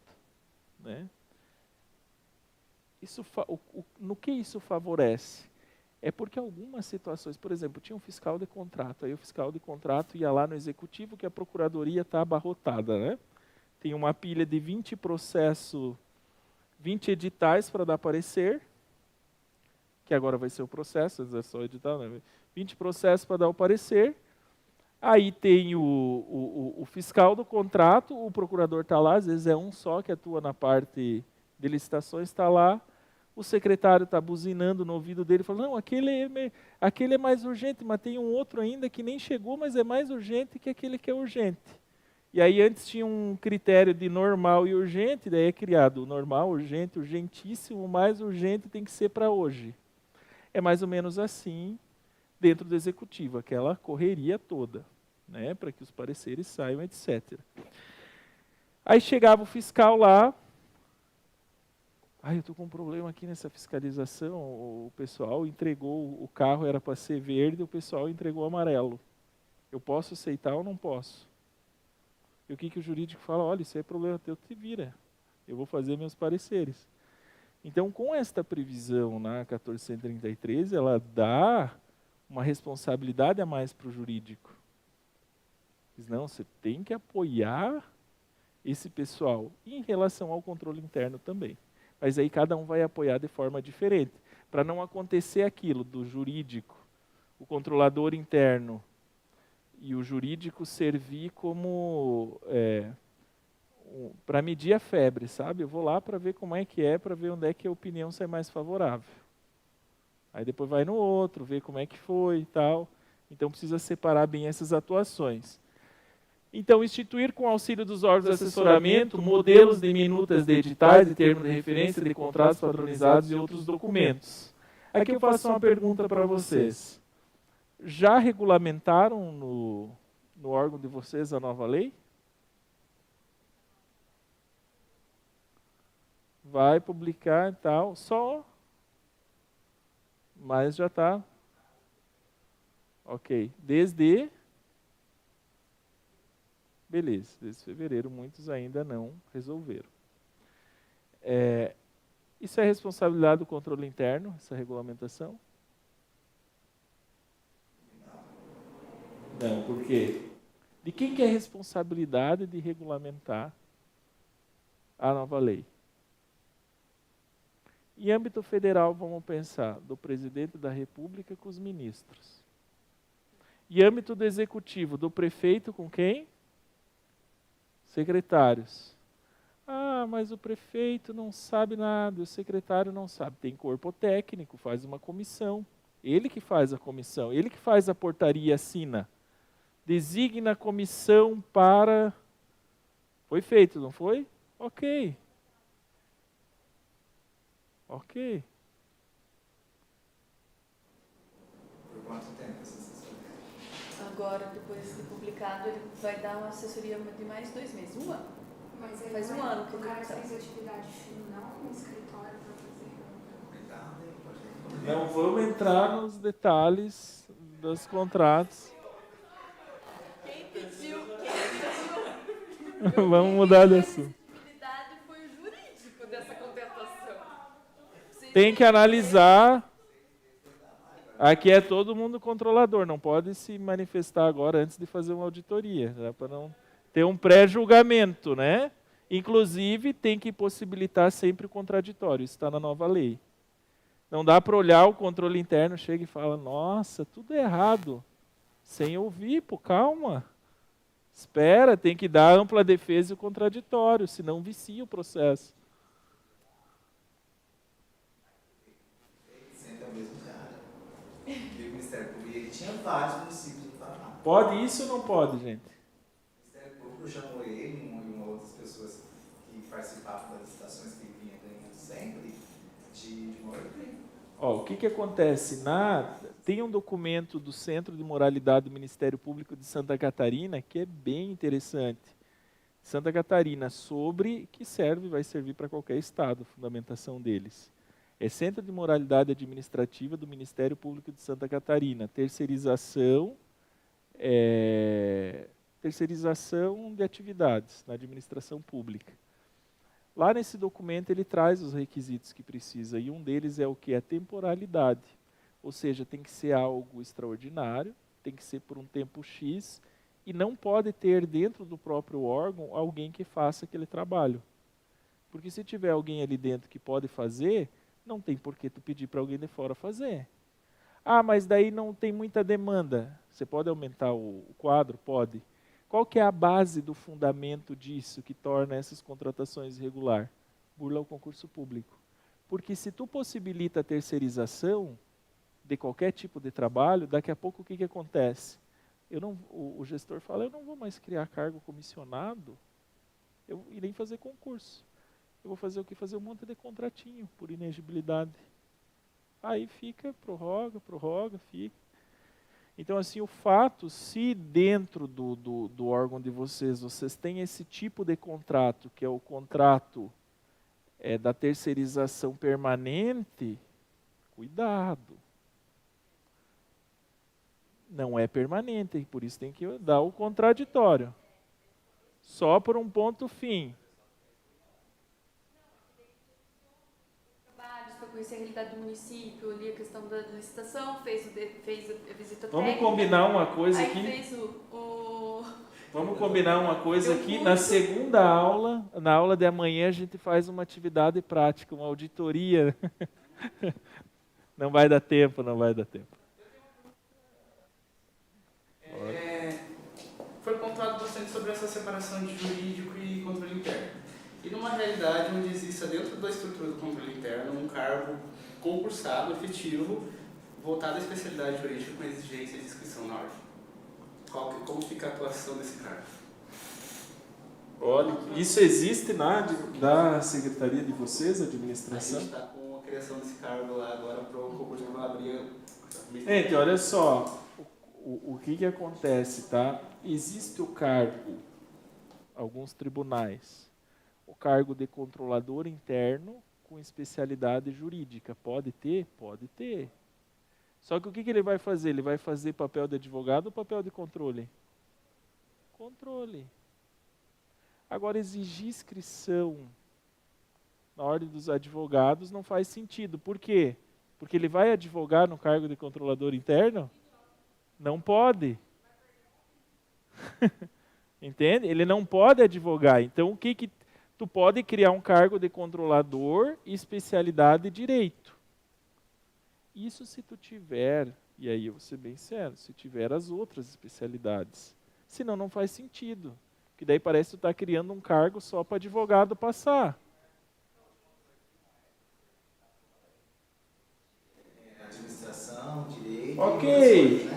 né? No que isso favorece? É porque algumas situações, por exemplo, tinha um fiscal de contrato, aí o fiscal de contrato ia lá no executivo que a procuradoria está abarrotada, né? Tem uma pilha de 20 processos, 20 editais para dar parecer, que agora vai ser o processo, é só editar, né? 20 processos para dar o parecer. Aí tem o fiscal do contrato, o procurador está lá, às vezes é um só que atua na parte de licitações, está lá. O secretário está buzinando no ouvido dele, falando, não, aquele é mais urgente, mas tem um outro ainda que nem chegou, mas é mais urgente que aquele que é urgente. E aí antes tinha um critério de normal e urgente, daí é criado o normal, urgente, urgentíssimo, o mais urgente tem que ser para hoje. É mais ou menos assim dentro do executivo, aquela correria toda, né, para que os pareceres saiam, etc. Aí chegava o fiscal lá, eu estou com um problema aqui nessa fiscalização, o pessoal entregou, o carro era para ser verde, o pessoal entregou amarelo. Eu posso aceitar ou não posso? E o que o jurídico fala? Olha, isso é problema teu, te vira. Eu vou fazer meus pareceres. Então, com esta previsão na 1433, ela dá uma responsabilidade a mais para o jurídico. Diz, não, você tem que apoiar esse pessoal em relação ao controle interno também. Mas aí cada um vai apoiar de forma diferente, para não acontecer aquilo do jurídico, o controlador interno e o jurídico servir como para medir a febre, sabe? Eu vou lá para ver como é, para ver onde é que a opinião sai mais favorável. Aí depois vai no outro, ver como é que foi e tal. Então precisa separar bem essas atuações. Então, instituir com auxílio dos órgãos de assessoramento modelos de minutas de editais, de termos de referência, de contratos padronizados e outros documentos. Aqui eu faço uma pergunta para vocês. Já regulamentaram no órgão de vocês a nova lei? Vai publicar e tal, mas já está. Ok, beleza, desde fevereiro muitos ainda não resolveram. Isso é responsabilidade do controle interno, essa regulamentação? Não, por quê? De quem que é a responsabilidade de regulamentar a nova lei? Em âmbito federal, vamos pensar, do presidente da República com os ministros. E âmbito do executivo, do prefeito com quem? Secretários. Ah, mas o prefeito não sabe nada, o secretário não sabe. Tem corpo técnico, faz uma comissão. Ele que faz a comissão, ele que faz a portaria e assina. Designa a comissão para... Foi feito, não foi? Ok. Ok.
Por quanto tempo essa assessoria?
Agora, depois de publicado, ele vai dar uma assessoria de mais 2 meses, 1 ano.
Mas aí
Faz um
não é-
ano que
o cara
ele tá.
fez atividade final no escritório para fazer.
Cuidado, hein? Pode-
Não vamos entrar nos detalhes dos contratos.
Quem pediu
Vamos mudar de assunto.
a foi o jurídico dessa contratação.
Tem que analisar. Aqui é todo mundo controlador, não pode se manifestar agora antes de fazer uma auditoria, né, para não ter um pré-julgamento, né? Inclusive, tem que possibilitar sempre o contraditório, isso está na nova lei. Não dá para olhar o controle interno, chega e fala, nossa, tudo errado, sem ouvir, pô, calma. Espera, tem que dar ampla defesa e o contraditório, senão vicia o processo.
Sempre é o mesmo cara. E o Ministério Público, ele tinha vários municípios do Paraná.
Pode isso ou não pode, gente?
O Ministério Público chamou ele e uma outras pessoas que participavam das licitações que ele vinha ganhando sempre de maior crime.
Ó, o que acontece? Tem um documento do Centro de Moralidade do Ministério Público de Santa Catarina que é bem interessante. Santa Catarina, sobre que vai servir para qualquer estado, a fundamentação deles. É Centro de Moralidade Administrativa do Ministério Público de Santa Catarina. Terceirização de atividades na administração pública. Lá nesse documento ele traz os requisitos que precisa, e um deles é o que? A temporalidade. Ou seja, tem que ser algo extraordinário, tem que ser por um tempo X, e não pode ter dentro do próprio órgão alguém que faça aquele trabalho. Porque se tiver alguém ali dentro que pode fazer, não tem por que tu pedir para alguém de fora fazer. Ah, mas daí não tem muita demanda. Você pode aumentar o quadro? Pode. Qual que é a base do fundamento disso que torna essas contratações irregular? Burla ao concurso público. Porque se tu possibilita a terceirização de qualquer tipo de trabalho, daqui a pouco o que acontece? O gestor fala, eu não vou mais criar cargo comissionado, eu irei fazer concurso. Eu vou fazer o quê? Fazer um monte de contratinho por inegibilidade. Aí fica, prorroga, fica. Então, assim, o fato, se dentro do órgão de vocês têm esse tipo de contrato, que é o contrato da terceirização permanente, cuidado. Não é permanente, por isso tem que dar o contraditório. Só por um ponto fim.
Para conhecer a realidade do município, ali a questão da licitação, fez a visita
Vamos
técnica.
combinar uma coisa
aí
aqui.
Fez
Vamos combinar uma coisa aqui. Na segunda aula, na aula de amanhã, a gente faz uma atividade prática, uma auditoria. Não vai dar tempo.
Foi pontuado bastante sobre essa separação de jurídico e controle interno. E numa realidade onde exista dentro da estrutura do controle interno um cargo concursado, efetivo, voltado à especialidade jurídica com exigência de inscrição na ordem. Como fica a atuação desse cargo?
Olha, isso existe da secretaria de vocês,
A
administração?
gente está com a criação desse cargo lá agora para o concurso que vai abrir.
Gente, olha só, o que acontece, tá? Existe o cargo, alguns tribunais, o cargo de controlador interno com especialidade jurídica. Pode ter? Pode ter. Só que o que ele vai fazer? Ele vai fazer papel de advogado ou papel de controle? Controle. Agora, exigir inscrição na ordem dos advogados não faz sentido. Por quê? Porque ele vai advogar no cargo de controlador interno? Não pode. Entende? Ele não pode advogar. Então, tu pode criar um cargo de controlador e especialidade de direito. Isso se tu tiver E aí eu vou ser bem sério, se tiver as outras especialidades. Senão não faz sentido. Porque daí parece que tu está criando um cargo só para advogado passar.
Administração, direito.
Ok.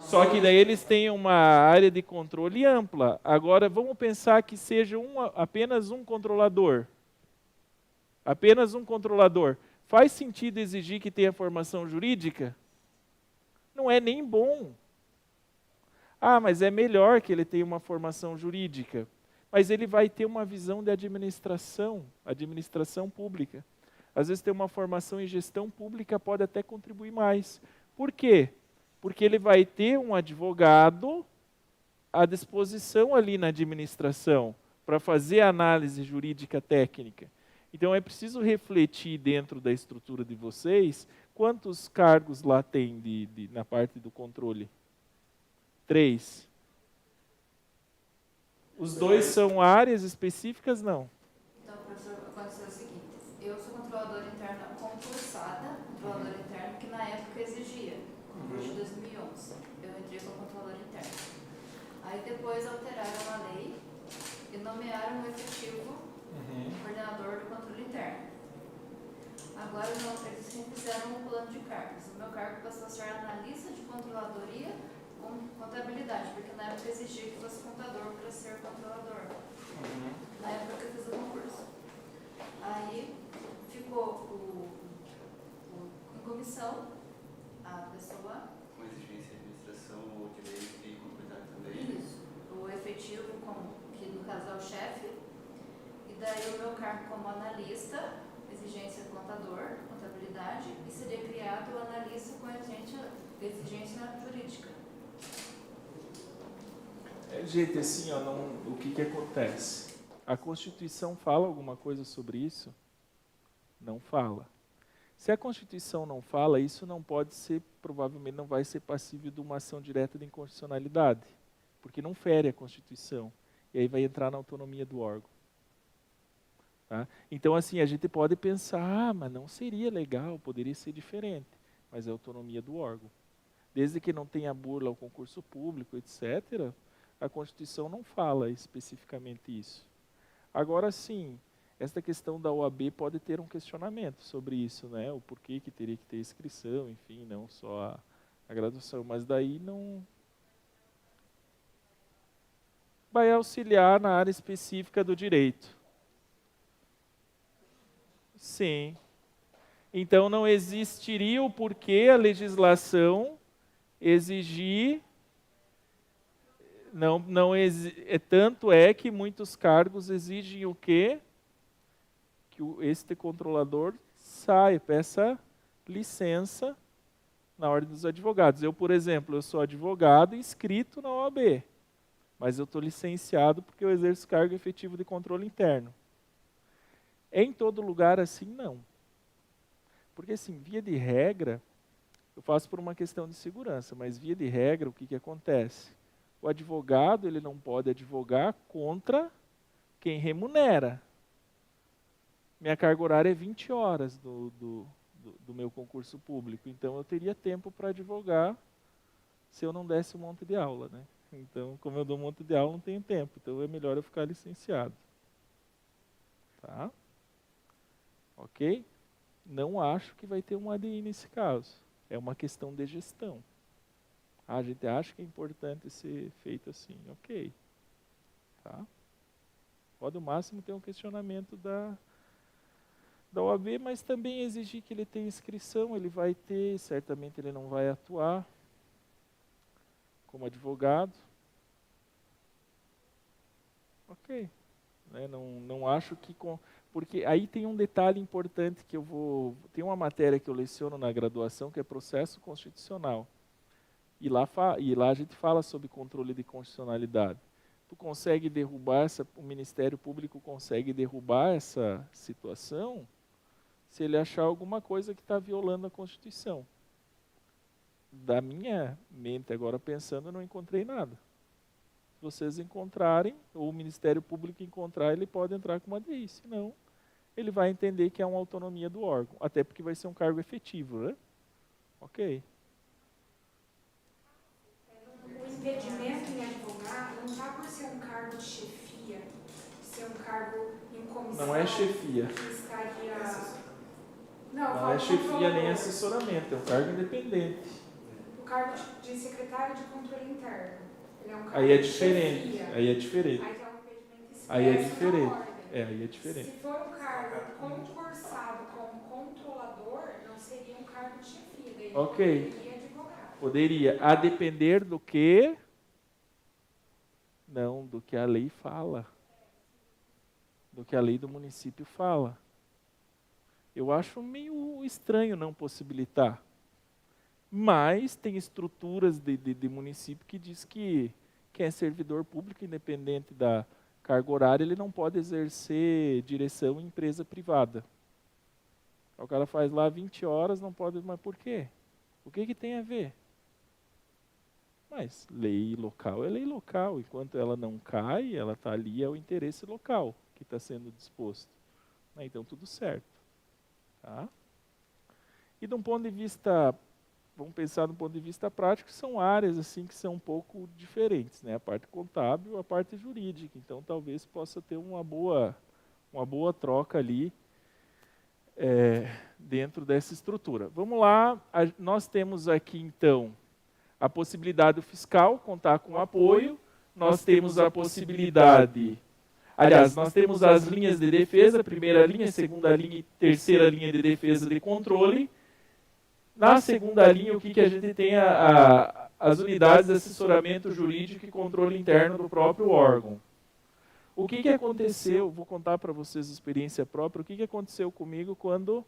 Só que daí eles têm uma área de controle ampla. Agora vamos pensar que seja apenas um controlador. Apenas um controlador. Faz sentido exigir que tenha formação jurídica? Não é nem bom. Ah, mas é melhor que ele tenha uma formação jurídica. Mas ele vai ter uma visão de administração pública. Às vezes ter uma formação em gestão pública pode até contribuir mais. Por quê? Porque ele vai ter um advogado à disposição ali na administração para fazer a análise jurídica técnica. Então é preciso refletir dentro da estrutura de vocês quantos cargos lá tem na parte do controle. 3. Os 2 são áreas específicas? Não.
Então, professor, aconteceu o seguinte, eu sou controladora interna concursada, controladora interna que na época exigia, no curso de 2011, eu entrei como controladora interna. Aí depois alteraram a lei e nomearam um efetivo coordenador do controle interno. Agora eles refizeram um plano de cargos. O meu cargo passou a ser analista de controladoria com contabilidade, porque na época exigia que fosse contador para ser controlador. Na época que eu fiz o concurso. Aí ficou em comissão a pessoa.
Com exigência de administração ou direito e contabilidade também?
Isso. O efetivo, que no caso é o chefe. E daí o meu cargo como analista, exigência contador, contabilidade, e seria criado o analista com exigência jurídica.
Gente, assim, o que acontece? A Constituição fala alguma coisa sobre isso? Não fala. Se a Constituição não fala, isso não pode ser, provavelmente não vai ser passível de uma ação direta de inconstitucionalidade, porque não fere a Constituição, e aí vai entrar na autonomia do órgão. Tá? Então, assim, a gente pode pensar, mas não seria legal, poderia ser diferente, mas é a autonomia do órgão. Desde que não tenha burla ao concurso público, etc., a Constituição não fala especificamente isso. Agora, sim, esta questão da OAB pode ter um questionamento sobre isso, né? O porquê que teria que ter inscrição, enfim, não só a graduação, mas daí não vai auxiliar na área específica do direito. Sim. Então não existiria o porquê a legislação exigir. Tanto é que muitos cargos exigem o quê? Que este controlador saia, peça licença na ordem dos advogados. Eu, por exemplo, eu sou advogado inscrito na OAB, mas eu estou licenciado porque eu exerço cargo efetivo de controle interno. Em todo lugar assim, não. Porque, assim, via de regra, eu faço por uma questão de segurança, mas via de regra, o que acontece? O advogado, ele não pode advogar contra quem remunera. Minha carga horária é 20 horas do meu concurso público, então eu teria tempo para advogar se eu não desse um monte de aula, né? Então, como eu dou um monte de aula, não tenho tempo, então é melhor eu ficar licenciado. Tá? Ok? Não acho que vai ter um ADI nesse caso. É uma questão de gestão. A gente acha que é importante ser feito assim. Ok. Tá? Pode, no máximo, ter um questionamento da OAB, mas também exigir que ele tenha inscrição, ele vai ter, certamente ele não vai atuar como advogado. Ok. Né? Não acho que... Porque aí tem um detalhe importante que tem uma matéria que eu leciono na graduação que é processo constitucional. E lá a gente fala sobre controle de constitucionalidade. Tu consegue derrubar o Ministério Público consegue derrubar essa situação se ele achar alguma coisa que está violando a Constituição. Da minha mente agora pensando, eu não encontrei nada. Se vocês encontrarem, ou o Ministério Público encontrar, ele pode entrar com uma ADI, senão ele vai entender que é uma autonomia do órgão, até porque vai ser um cargo efetivo, né? Ok.
impedimento em advogar não está por ser um cargo de chefia, ser um cargo em comissão.
Não é chefia.
Que estaria...
Não é chefia nem assessoramento, é um cargo independente.
O cargo de secretário de controle interno. Ele é um cargo
Aí é
de
diferente.
chefia.
Aí é diferente.
Aí tem um impedimento expresso
Aí é
na
diferente.
ordem.
Aí é diferente.
Se for um cargo concursado como controlador, não seria um cargo de chefia. Daí
Ok.
ele poderia advogar.
Poderia, a depender do que? Não, do que a lei fala. Do que a lei do município fala. Eu acho meio estranho não possibilitar. Mas tem estruturas de município que diz que quem é servidor público, independente da carga horária, ele não pode exercer direção em empresa privada. O cara faz lá 20 horas, não pode, mas por quê? O que tem a ver? Mas lei local é lei local, enquanto ela não cai, ela está ali, é o interesse local que está sendo disposto. Então tudo certo. Tá? E de um ponto de vista, vamos pensar de um ponto de vista prático, são áreas assim que são um pouco diferentes, né? A parte contábil, a parte jurídica. Então talvez possa ter uma boa troca ali dentro dessa estrutura. Vamos lá, nós temos aqui então a possibilidade do fiscal contar com apoio, nós temos a possibilidade, aliás, nós temos as linhas de defesa, primeira linha, segunda linha e terceira linha de defesa de controle. Na segunda linha, o que a gente tem? As unidades de assessoramento jurídico e controle interno do próprio órgão. O que aconteceu, vou contar para vocês a experiência própria, o que aconteceu comigo quando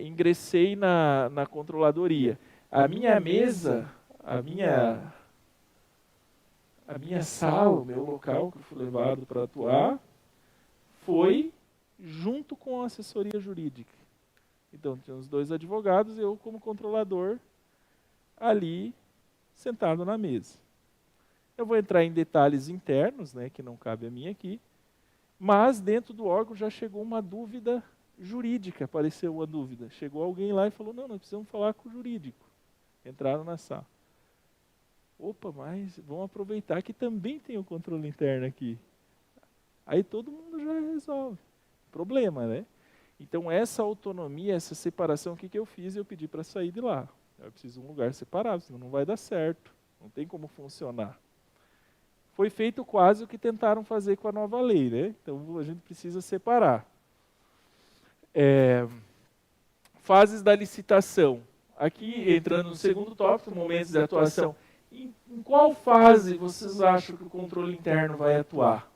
ingressei na controladoria. A minha mesa, a minha sala, o meu local que eu fui levado para atuar, foi junto com a assessoria jurídica. Então, tinha os dois advogados e eu, como controlador, ali, sentado na mesa. Eu vou entrar em detalhes internos, né, que não cabe a mim aqui, mas dentro do órgão já chegou uma dúvida jurídica, apareceu uma dúvida. Chegou alguém lá e falou, não, nós precisamos falar com o jurídico. Entraram na sala. Opa, mas vamos aproveitar que também tem o controle interno aqui. Aí todo mundo já resolve. Problema, né? Então essa autonomia, essa separação, o que eu fiz? Eu pedi para sair de lá. Eu preciso de um lugar separado, senão não vai dar certo. Não tem como funcionar. Foi feito quase o que tentaram fazer com a nova lei, né? Então a gente precisa separar. Fases da licitação. Aqui, entrando no segundo tópico, momentos de atuação. Em qual fase vocês acham que o controle interno vai atuar?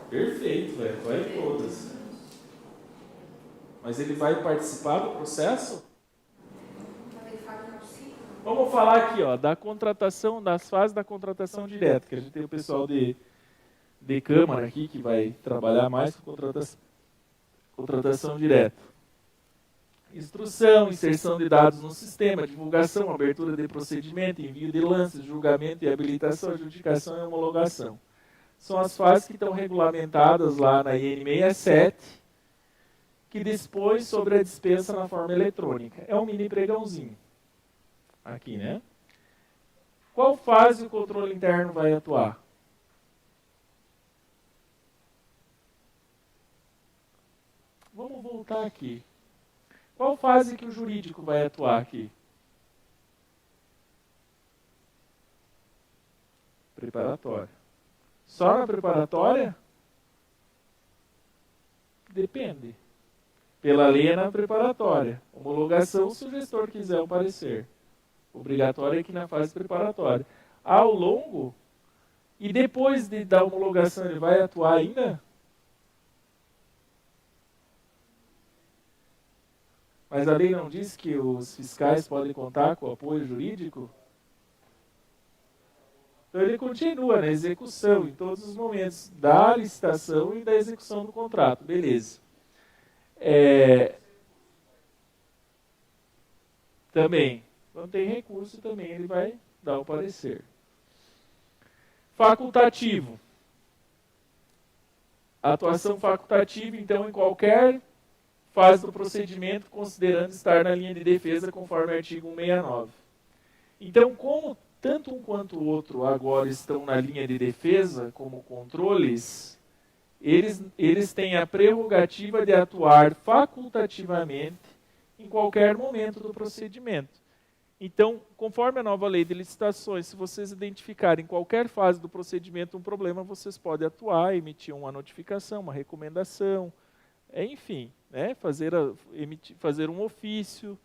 Perfeito, velho. Vai em todas. Mas ele vai participar do processo? Vamos falar aqui, ó, da contratação, das fases da contratação direta, que a gente tem o pessoal de Câmara aqui, que vai trabalhar mais com contratação direta. Instrução, inserção de dados no sistema, divulgação, abertura de procedimento, envio de lances, julgamento e habilitação, adjudicação e homologação. São as fases que estão regulamentadas lá na IN 67, que dispõe sobre a dispensa na forma eletrônica. É um mini pregãozinho. Aqui, né? Qual fase o controle interno vai atuar? Vamos voltar aqui. Qual fase que o jurídico vai atuar aqui? Preparatória. Só na preparatória? Depende. Pela lei é na preparatória. Homologação, se o gestor quiser o parecer. Obrigatório aqui na fase preparatória. Ao longo, e depois da homologação, ele vai atuar ainda? Mas a lei não diz que os fiscais podem contar com o apoio jurídico? Então ele continua na execução, em todos os momentos, da licitação e da execução do contrato. Beleza. Também, quando tem recurso, também ele vai dar o parecer. Facultativo. atuação facultativa, então, em qualquer fase do procedimento, considerando estar na linha de defesa, conforme o artigo 169. Então, como tanto um quanto o outro agora estão na linha de defesa, como controles, eles têm a prerrogativa de atuar facultativamente em qualquer momento do procedimento. Então, conforme a nova lei de licitações, se vocês identificarem em qualquer fase do procedimento um problema, vocês podem atuar, emitir uma notificação, uma recomendação, enfim, né, fazer um ofício,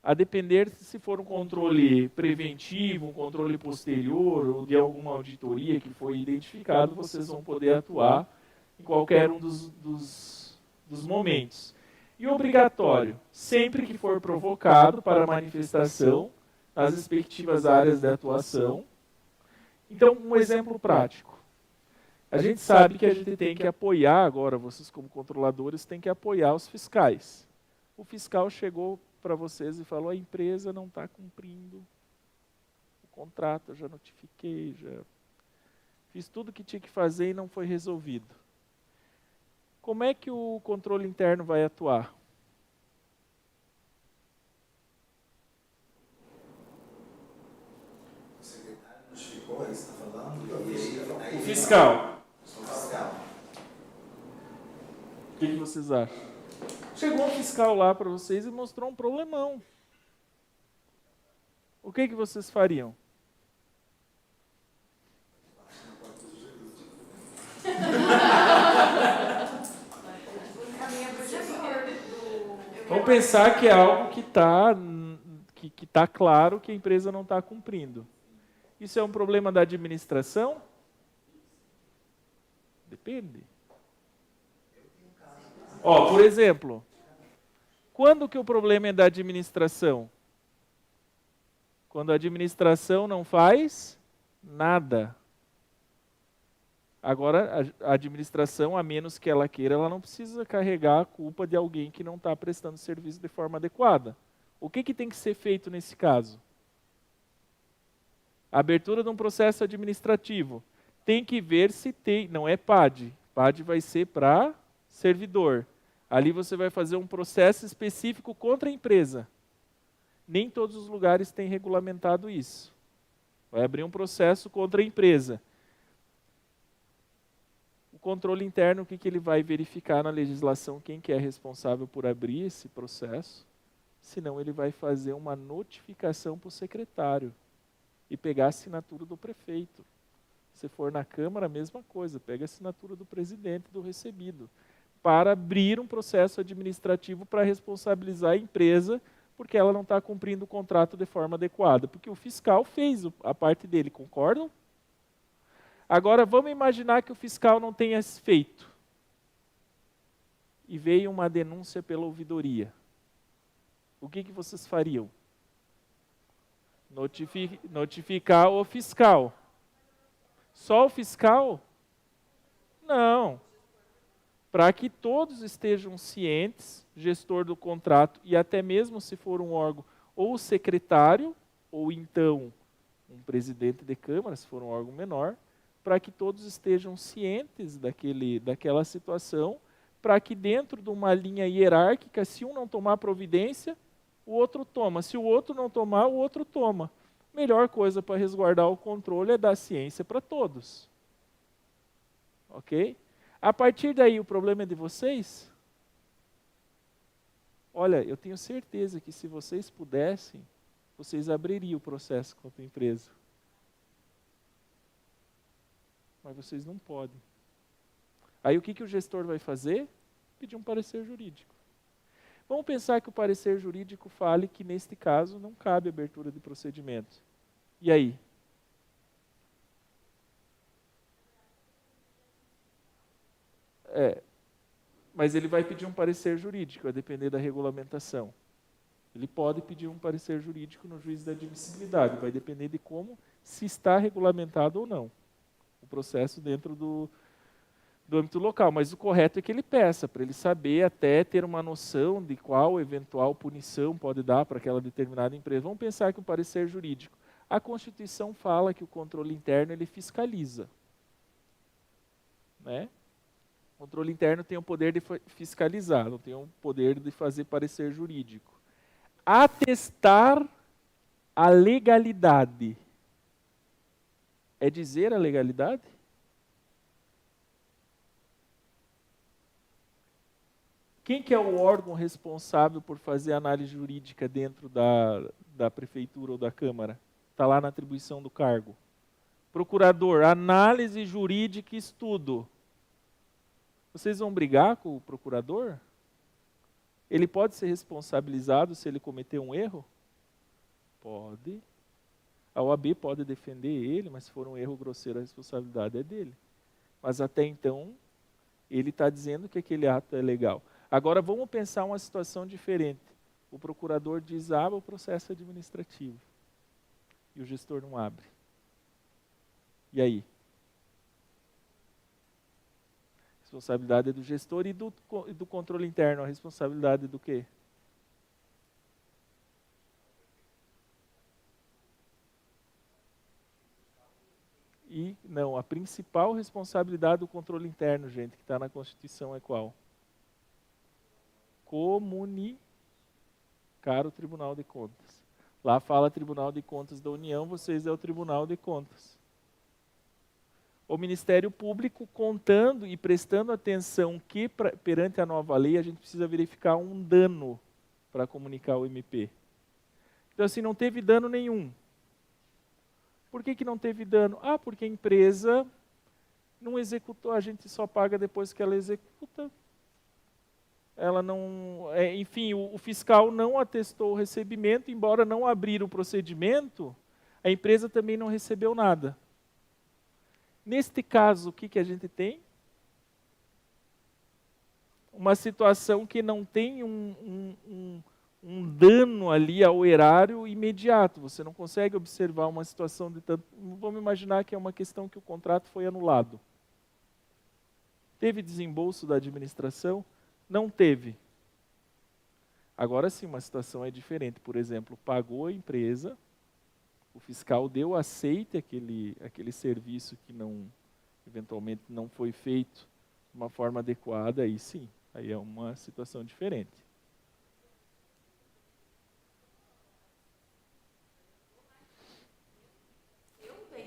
a depender se for um controle preventivo, um controle posterior ou de alguma auditoria que foi identificado, vocês vão poder atuar em qualquer um dos momentos. E obrigatório, sempre que for provocado para manifestação nas respectivas áreas de atuação. Então, um exemplo prático. A gente sabe que a gente tem que apoiar agora, vocês como controladores, têm que apoiar os fiscais. O fiscal chegou para vocês e falou, a empresa não está cumprindo o contrato, eu já notifiquei, já fiz tudo o que tinha que fazer e não foi resolvido. Como é que o controle interno vai atuar?
O secretário notificou, aí você está falando?
O fiscal.
O fiscal.
O que vocês acham? Chegou um fiscal lá para vocês e mostrou um problemão. O que vocês fariam? Vamos pensar que é algo que está claro que a empresa não está cumprindo. Isso é um problema da administração? Depende. Por exemplo, quando que o problema é da administração? Quando a administração não faz nada. Agora, a administração, a menos que ela queira, ela não precisa carregar a culpa de alguém que não está prestando serviço de forma adequada. O que tem que ser feito nesse caso? A abertura de um processo administrativo. Tem que ver se tem, não é PAD. PAD vai ser para servidor. Ali você vai fazer um processo específico contra a empresa. Nem todos os lugares têm regulamentado isso. Vai abrir um processo contra a empresa. O controle interno, o que ele vai verificar na legislação? Quem que é responsável por abrir esse processo? Senão ele vai fazer uma notificação para o secretário e pegar a assinatura do prefeito. Se for na Câmara, a mesma coisa, pega a assinatura do presidente, do recebido, para abrir um processo administrativo para responsabilizar a empresa porque ela não está cumprindo o contrato de forma adequada. Porque o fiscal fez a parte dele, concordam? Agora, vamos imaginar que o fiscal não tenha feito. E veio uma denúncia pela ouvidoria. O que vocês fariam? Notificar o fiscal. Só o fiscal? Não. Para que todos estejam cientes, gestor do contrato, e até mesmo se for um órgão, ou o secretário, ou então um presidente de Câmara, se for um órgão menor, para que todos estejam cientes daquela situação, para que dentro de uma linha hierárquica, se um não tomar providência, o outro toma. Se o outro não tomar, o outro toma. Melhor coisa para resguardar o controle é dar ciência para todos. Ok? A partir daí, o problema é de vocês? Olha, eu tenho certeza que se vocês pudessem, vocês abririam o processo contra a empresa. Mas vocês não podem. Aí o que o gestor vai fazer? Pedir um parecer jurídico. Vamos pensar que o parecer jurídico fale que, neste caso, não cabe abertura de procedimento. E aí? Mas ele vai pedir um parecer jurídico, a depender da regulamentação. Ele pode pedir um parecer jurídico no juízo da admissibilidade, vai depender de como se está regulamentado ou não o processo dentro do âmbito local, mas o correto é que ele peça, para ele saber até ter uma noção de qual eventual punição pode dar para aquela determinada empresa. Vamos pensar que o parecer jurídico. A Constituição fala que o controle interno ele fiscaliza. Né? Controle interno tem o poder de fiscalizar, não tem o poder de fazer parecer jurídico. Atestar a legalidade. É dizer a legalidade? Quem que é o órgão responsável por fazer análise jurídica dentro da prefeitura ou da Câmara? Está lá na atribuição do cargo. Procurador, análise jurídica e estudo. Vocês vão brigar com o procurador? Ele pode ser responsabilizado se ele cometer um erro? Pode. A OAB pode defender ele, mas se for um erro grosseiro, a responsabilidade é dele. Mas até então, ele está dizendo que aquele ato é legal. Agora vamos pensar uma situação diferente. O procurador diz, abre o processo administrativo. E o gestor não abre. E aí? A responsabilidade é do gestor e do controle interno. A responsabilidade do quê? E, não, a principal responsabilidade do controle interno, gente, que está na Constituição é qual? Comunicar o Tribunal de Contas. Lá fala Tribunal de Contas da União, vocês é o Tribunal de Contas. O Ministério Público contando e prestando atenção que perante a nova lei a gente precisa verificar um dano para comunicar o MP. Então assim, não teve dano nenhum. Por que não teve dano? Ah, porque a empresa não executou, a gente só paga depois que ela executa. Ela não, enfim, o fiscal não atestou o recebimento, embora não abrir o procedimento, a empresa também não recebeu nada. Neste caso, o que a gente tem? Uma situação que não tem um dano ali ao erário imediato. Você não consegue observar uma situação de tanto... Vamos imaginar que é uma questão que o contrato foi anulado. Teve desembolso da administração? Não teve. Agora sim, uma situação é diferente. Por exemplo, pagou a empresa, o fiscal deu aceite aquele serviço que eventualmente não foi feito de uma forma adequada, aí sim, aí é uma situação diferente.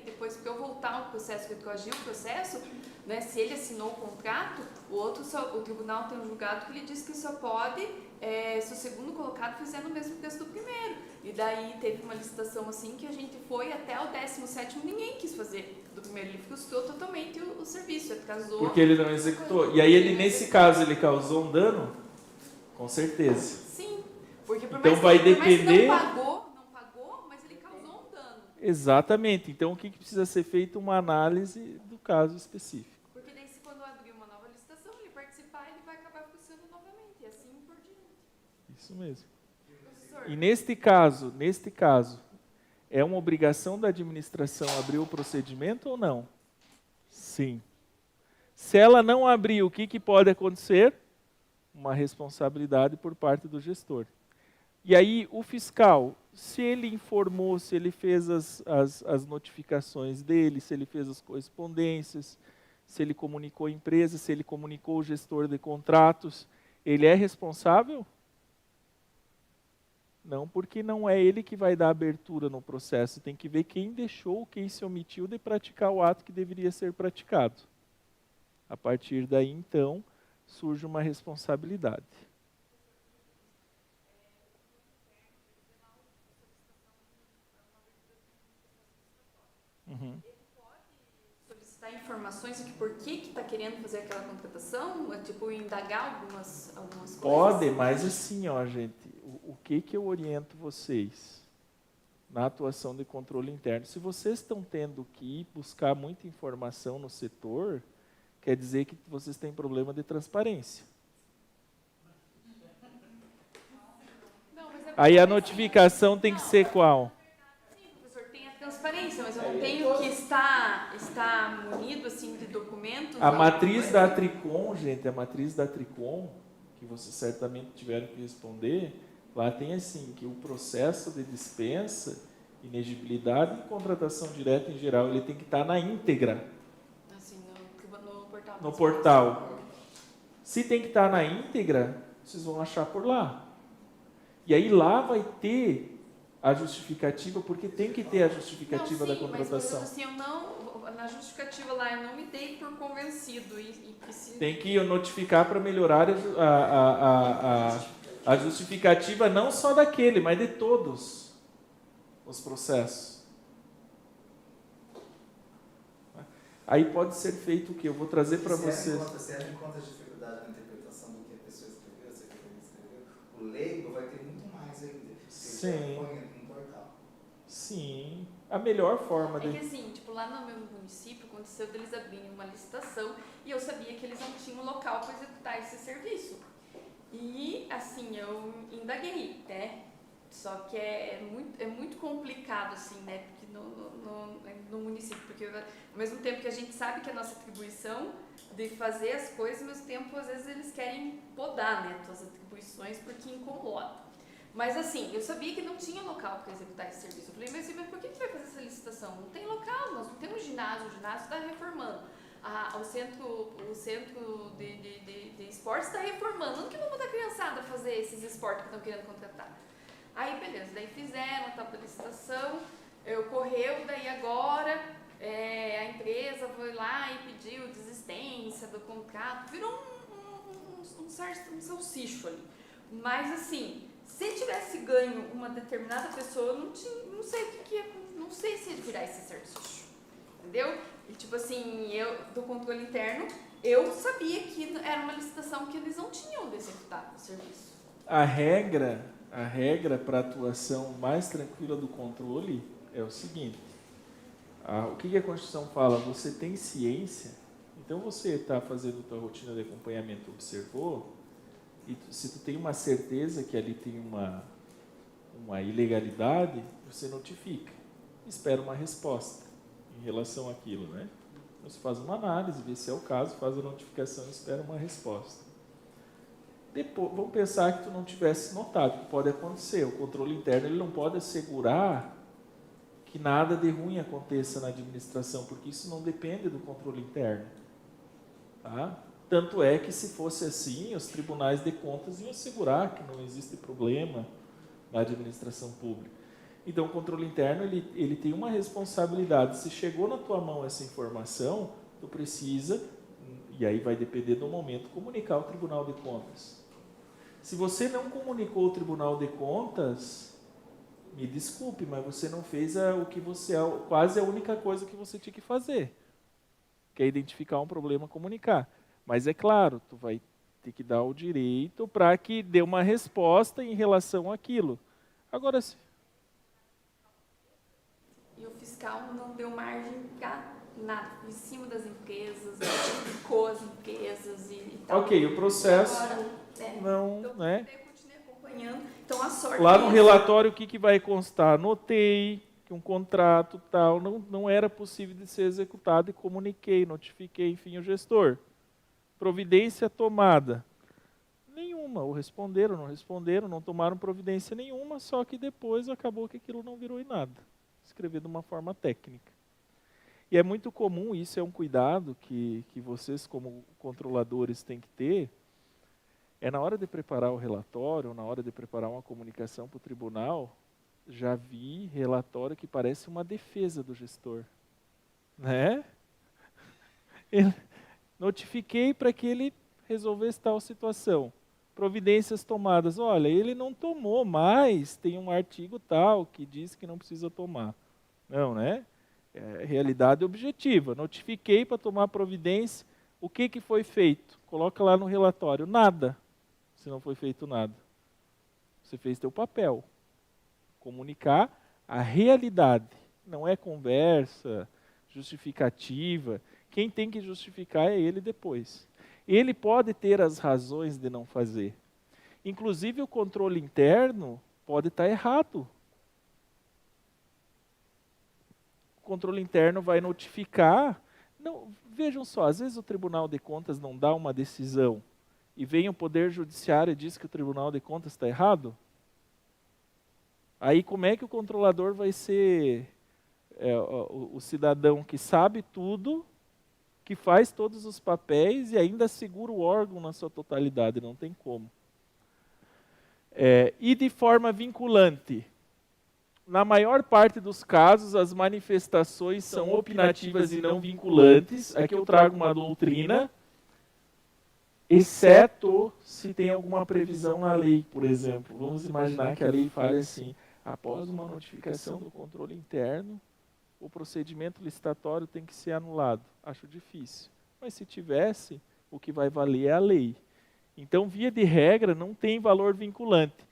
Depois que eu voltar ao processo, que eu agir o processo, né, se ele assinou o contrato, o tribunal tem um julgado que ele diz que só pode se o segundo colocado fizer no mesmo preço do primeiro. E daí teve uma licitação assim que a gente foi até o 17º, ninguém quis fazer do primeiro, ele frustrou totalmente o serviço, atrasou.
Porque ele não executou. E aí ele, nesse caso, ele causou um dano? Com certeza.
Sim, porque por
então
mais
vai
que,
depender...
não pagou, mas ele causou um dano.
Exatamente. Então o que precisa ser feito? Uma análise do caso específico.
Porque daí se quando abrir uma nova licitação, ele participar, ele vai acabar frustrando novamente, e assim por diante.
Isso mesmo. E neste caso, é uma obrigação da administração abrir o procedimento ou não? Sim. Se ela não abrir, o que pode acontecer? Uma responsabilidade por parte do gestor. E aí, o fiscal, se ele informou, se ele fez as notificações dele, se ele fez as correspondências, se ele comunicou a empresa, se ele comunicou o gestor de contratos, ele é responsável? Não, porque não é ele que vai dar abertura no processo. Tem que ver quem deixou, quem se omitiu de praticar o ato que deveria ser praticado. A partir daí, então, surge uma responsabilidade. Uhum.
Ele pode solicitar informações de por que está querendo fazer aquela contratação? Tipo, indagar algumas coisas?
Pode, mas assim, ó, gente, o que eu oriento vocês na atuação de controle interno? Se vocês estão tendo que ir buscar muita informação no setor, quer dizer que vocês têm problema de transparência.
Não, mas
aí a notificação tem que ser qual?
Transparência, mas eu não tenho que estar munido assim, de documentos.
A matriz da Tricom, gente, a matriz da Tricom, que vocês certamente tiveram que responder, lá tem assim, que o processo de dispensa, inegibilidade e contratação direta em geral, ele tem que estar na íntegra.
Assim, no portal.
No portal. Se tem que estar na íntegra, vocês vão achar por lá. E aí lá vai ter a justificativa, porque tem que ter a justificativa da contratação.
Mas, assim, na justificativa lá, eu não me dei por convencido.
Tem que notificar para melhorar a justificativa não só daquele, mas de todos os processos. Aí pode ser feito o que? Eu vou trazer para vocês.
Se ela encontra dificuldade na interpretação do que a pessoa escreveu, a secretaria escreveu, o leigo vai ter muito mais ainda.
Sim.
No portal.
Sim. A melhor forma
É que assim, tipo, lá no meu município, aconteceu deles abrirem uma licitação e eu sabia que eles não tinham local para executar esse serviço. E, assim, eu indaguei, né? Só que é muito complicado, assim, né? Porque no município, porque ao mesmo tempo que a gente sabe que a nossa atribuição de fazer as coisas, ao mesmo tempo, às vezes eles querem podar, né, as atribuições porque incomoda. Mas assim, eu sabia que não tinha local para executar esse serviço. Eu falei, mas por que a gente vai fazer essa licitação? Não tem local, nós não temos ginásio, o ginásio está reformando. O centro de esportes está reformando. Onde que vamos botar a criançada a fazer esses esportes que estão querendo contratar? Aí, beleza, daí fizeram a tal da licitação, ocorreu, daí agora a empresa foi lá e pediu desistência do contrato, virou um salsicho ali. Mas assim, se tivesse ganho uma determinada pessoa, não sei o que ia, não sei se ia virar esse salsicho, entendeu? E tipo assim, do controle interno, eu sabia que era uma licitação que eles não tinham de executar o serviço.
A regra para a atuação mais tranquila do controle é o seguinte: o que a Constituição fala? Você tem ciência, então você está fazendo a tua rotina de acompanhamento, observou, e se tu tem uma certeza que ali tem uma ilegalidade, você notifica, espera uma resposta em relação àquilo, né? Você faz uma análise, vê se é o caso, faz a notificação e espera uma resposta. Depois, vamos pensar que tu não tivesse notado, que pode acontecer. O controle interno ele não pode assegurar que nada de ruim aconteça na administração, porque isso não depende do controle interno. Tá? Tanto é que, se fosse assim, os tribunais de contas iam assegurar que não existe problema na administração pública. Então, o controle interno ele tem uma responsabilidade. Se chegou na tua mão essa informação, tu precisa, e aí vai depender do momento, comunicar ao Tribunal de Contas. Se você não comunicou ao Tribunal de Contas, me desculpe, mas você não fez o que você quase a única coisa que você tinha que fazer, que é identificar um problema, comunicar. Mas é claro, tu vai ter que dar o direito para que dê uma resposta em relação àquilo. Agora, se...
E o fiscal não deu margem para nada, em cima das empresas, notificou as empresas e tal.
Ok, o processo
agora,
não,
então,
né?
Eu continuei acompanhando. Então, a sorte
Lá no relatório, o que vai constar? Anotei que um contrato tal não era possível de ser executado e comuniquei, notifiquei, enfim, o gestor. Providência tomada? Nenhuma. Ou responderam, não tomaram providência nenhuma, só que depois acabou que aquilo não virou em nada. Escrever de uma forma técnica. E é muito comum, isso é um cuidado que vocês como controladores têm que ter, é na hora de preparar o relatório, na hora de preparar uma comunicação para o tribunal, já vi relatório que parece uma defesa do gestor. Né? Notifiquei para que ele resolvesse tal situação. Providências tomadas. Olha, ele não tomou, mas tem um artigo tal que diz que não precisa tomar. Não, né? É realidade objetiva. Notifiquei para tomar providência. O que foi feito? Coloca lá no relatório. Nada. Se não foi feito nada. Você fez teu papel. Comunicar a realidade. Não é conversa, justificativa. Quem tem que justificar é ele depois. Ele pode ter as razões de não fazer. Inclusive, o controle interno pode estar errado. O controle interno vai notificar. Não, vejam só, às vezes o Tribunal de Contas não dá uma decisão e vem o Poder Judiciário e diz que o Tribunal de Contas está errado. Aí como é que o controlador vai ser o cidadão que sabe tudo que faz todos os papéis e ainda segura o órgão na sua totalidade, não tem como. E de forma vinculante. Na maior parte dos casos, as manifestações são opinativas e não vinculantes. Aqui eu trago uma doutrina, exceto se tem alguma previsão na lei, por exemplo. Vamos imaginar que a lei fale assim: após uma notificação do controle interno, o procedimento licitatório tem que ser anulado. Acho difícil. Mas se tivesse, o que vai valer é a lei. Então, via de regra, não tem valor vinculante.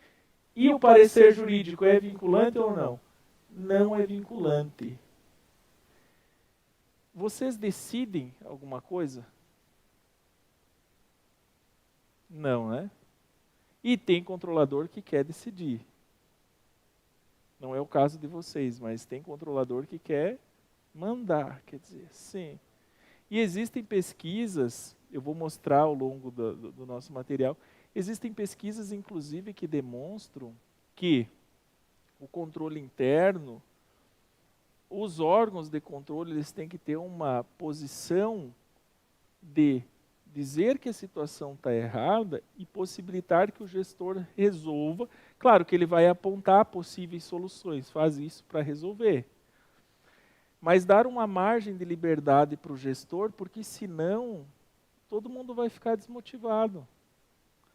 E o parecer jurídico é vinculante ou não? Não é vinculante. Vocês decidem alguma coisa? Não, né? E tem controlador que quer decidir. Não é o caso de vocês, mas tem controlador que quer mandar, quer dizer, sim. E existem pesquisas, eu vou mostrar ao longo do nosso material, existem pesquisas, inclusive, que demonstram que o controle interno, os órgãos de controle, eles têm que ter uma posição de dizer que a situação está errada e possibilitar que o gestor resolva. Claro que ele vai apontar possíveis soluções, faz isso para resolver. Mas dar uma margem de liberdade para o gestor, porque senão todo mundo vai ficar desmotivado.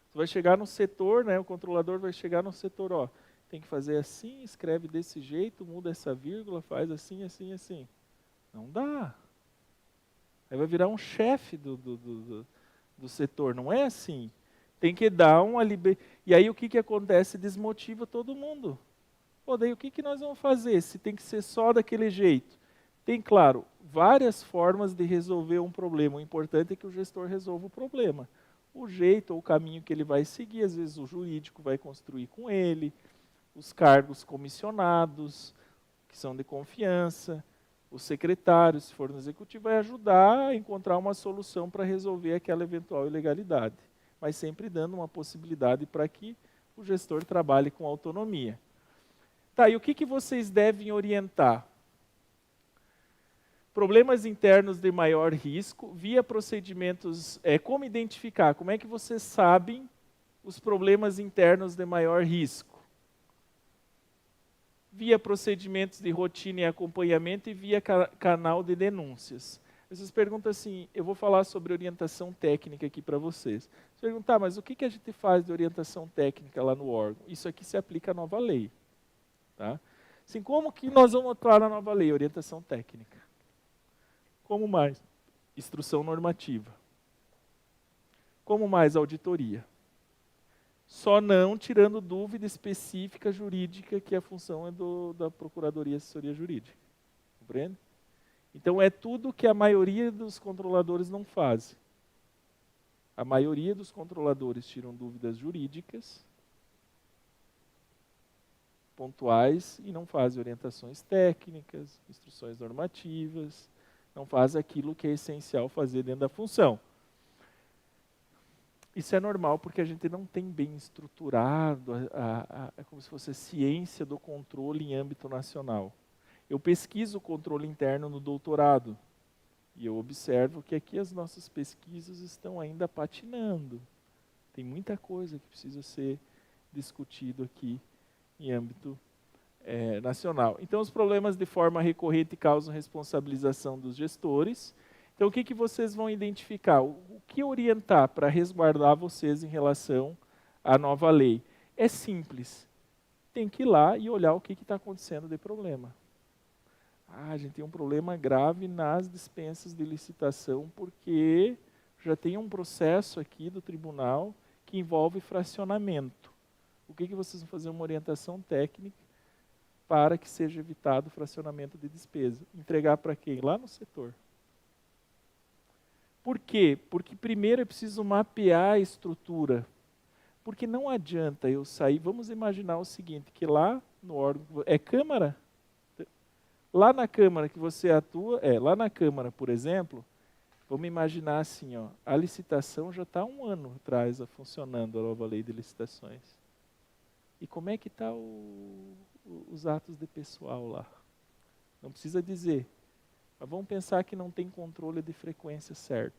Você vai chegar no setor, né, o controlador vai chegar no setor, ó, tem que fazer assim, escreve desse jeito, muda essa vírgula, faz assim, assim, assim. Não dá. Aí vai virar um chefe do setor, não é assim. Tem que dar uma liberdade. E aí o que acontece? Desmotiva todo mundo. Pô, daí o que nós vamos fazer se tem que ser só daquele jeito? Tem, claro, várias formas de resolver um problema. O importante é que o gestor resolva o problema. O jeito ou o caminho que ele vai seguir, às vezes o jurídico vai construir com ele, os cargos comissionados, que são de confiança, o secretário, se for no executivo, vai ajudar a encontrar uma solução para resolver aquela eventual ilegalidade, mas sempre dando uma possibilidade para que o gestor trabalhe com autonomia. Tá, e o que vocês devem orientar? Problemas internos de maior risco, via procedimentos, como identificar? Como é que vocês sabem os problemas internos de maior risco? Via procedimentos de rotina e acompanhamento e via canal de denúncias. Vocês perguntam assim, eu vou falar sobre orientação técnica aqui para vocês. Vocês perguntam, mas o que a gente faz de orientação técnica lá no órgão? Isso aqui se aplica à nova lei. Tá? Assim, como que nós vamos atuar na nova lei? Orientação técnica. Como mais? Instrução normativa. Como mais? Auditoria. Só não tirando dúvida específica jurídica, que a função é da Procuradoria e Assessoria Jurídica. Compreende? Então, é tudo que a maioria dos controladores não faz. A maioria dos controladores tiram dúvidas jurídicas, pontuais, e não fazem orientações técnicas, instruções normativas, não faz aquilo que é essencial fazer dentro da função. Isso é normal porque a gente não tem bem estruturado, é como se fosse a ciência do controle em âmbito nacional. Eu pesquiso o controle interno no doutorado e eu observo que aqui as nossas pesquisas estão ainda patinando. Tem muita coisa que precisa ser discutido aqui em âmbito nacional. Então, os problemas de forma recorrente causam responsabilização dos gestores. Então, o que vocês vão identificar? O que orientar para resguardar vocês em relação à nova lei? É simples. Tem que ir lá e olhar o que está acontecendo de problema. A gente tem um problema grave nas dispensas de licitação, porque já tem um processo aqui do tribunal que envolve fracionamento. O que vocês vão fazer? Uma orientação técnica para que seja evitado o fracionamento de despesa. Entregar para quem? Lá no setor. Por quê? Porque primeiro é preciso mapear a estrutura. Porque não adianta eu sair, vamos imaginar o seguinte, que lá no órgão, é Câmara? Lá na Câmara que você atua, lá na Câmara, por exemplo, vamos imaginar assim, ó, a licitação já está há 1 ano atrás funcionando, a nova lei de licitações. E como é que está os atos de pessoal lá? Não precisa dizer. Mas vamos pensar que não tem controle de frequência certo.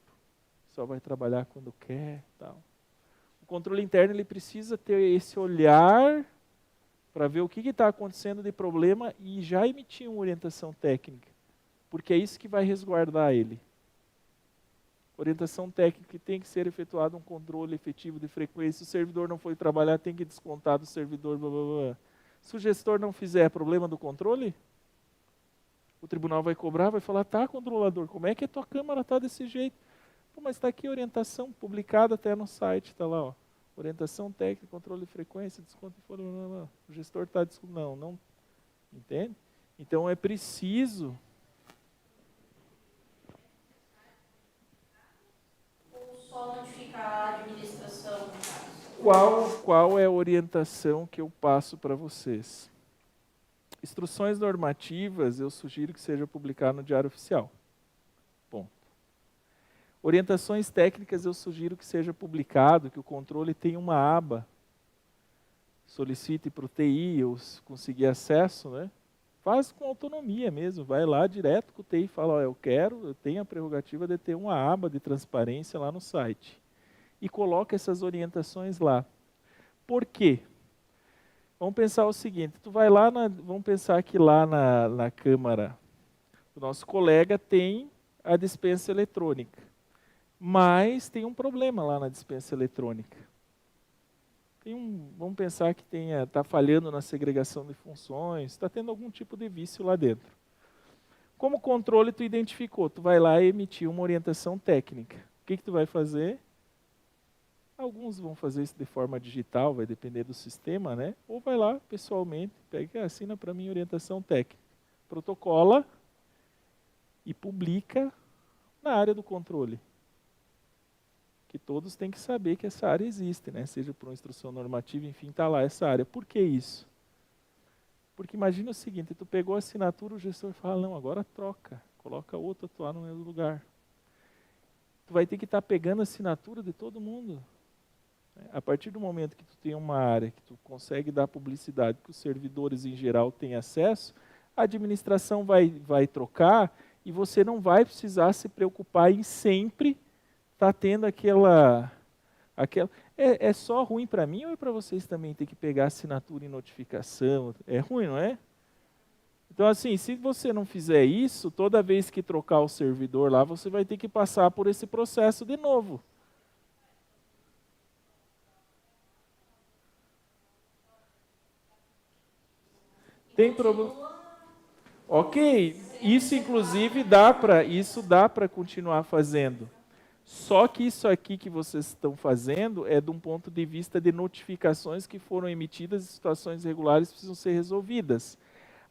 Só vai trabalhar quando quer, tal. O controle interno ele precisa ter esse olhar para ver o que está acontecendo de problema e já emitir uma orientação técnica, porque é isso que vai resguardar ele. Orientação técnica, que tem que ser efetuado um controle efetivo de frequência. Se o servidor não foi trabalhar, tem que descontar do servidor, blá, blá, blá. Se o gestor não fizer, problema do controle? O tribunal vai cobrar, vai falar, tá, controlador, como é que a tua câmara está desse jeito? Pô, mas está aqui a orientação publicada até no site, está lá, ó. Orientação técnica, controle de frequência, desconto de folha, blá, blá, blá. O gestor está descontando. Não. Entende? Então é preciso...
Ou só notificar a administração, no caso?
Qual é a orientação que eu passo para vocês? Instruções normativas, eu sugiro que seja publicado no Diário Oficial. Ponto. Orientações técnicas, eu sugiro que seja publicado, que o controle tenha uma aba. Solicite para o TI, ou conseguir acesso, né? Faz com autonomia mesmo, vai lá direto com o TI e fala, ó, eu tenho a prerrogativa de ter uma aba de transparência lá no site. E coloca essas orientações lá. Por quê? Vamos pensar o seguinte, tu vai lá, vamos pensar que lá na Câmara, o nosso colega tem a dispensa eletrônica, mas tem um problema lá na dispensa eletrônica. Vamos pensar que está falhando na segregação de funções, está tendo algum tipo de vício lá dentro. Como controle tu identificou, tu vai lá e emitir uma orientação técnica. O que tu vai fazer? Alguns vão fazer isso de forma digital, vai depender do sistema, né? Ou vai lá pessoalmente, pega e assina para mim orientação técnica. Protocola e publica na área do controle. Que todos têm que saber que essa área existe, né? Seja por uma instrução normativa, enfim, está lá essa área. Por que isso? Porque imagina o seguinte, tu pegou a assinatura, o gestor fala, não, agora troca, coloca outro atuar no mesmo lugar. Tu vai ter que estar pegando a assinatura de todo mundo. A partir do momento que tu tem uma área que tu consegue dar publicidade, que os servidores em geral têm acesso, a administração vai trocar e você não vai precisar se preocupar em sempre estar tendo aquela é só ruim para mim ou é para vocês também ter que pegar assinatura e notificação? É ruim, não é? Então assim, se você não fizer isso, toda vez que trocar o servidor lá, você vai ter que passar por esse processo de novo. Tem problema? Ok, isso inclusive dá para continuar fazendo. Só que isso aqui que vocês estão fazendo é de um ponto de vista de notificações que foram emitidas e situações regulares precisam ser resolvidas.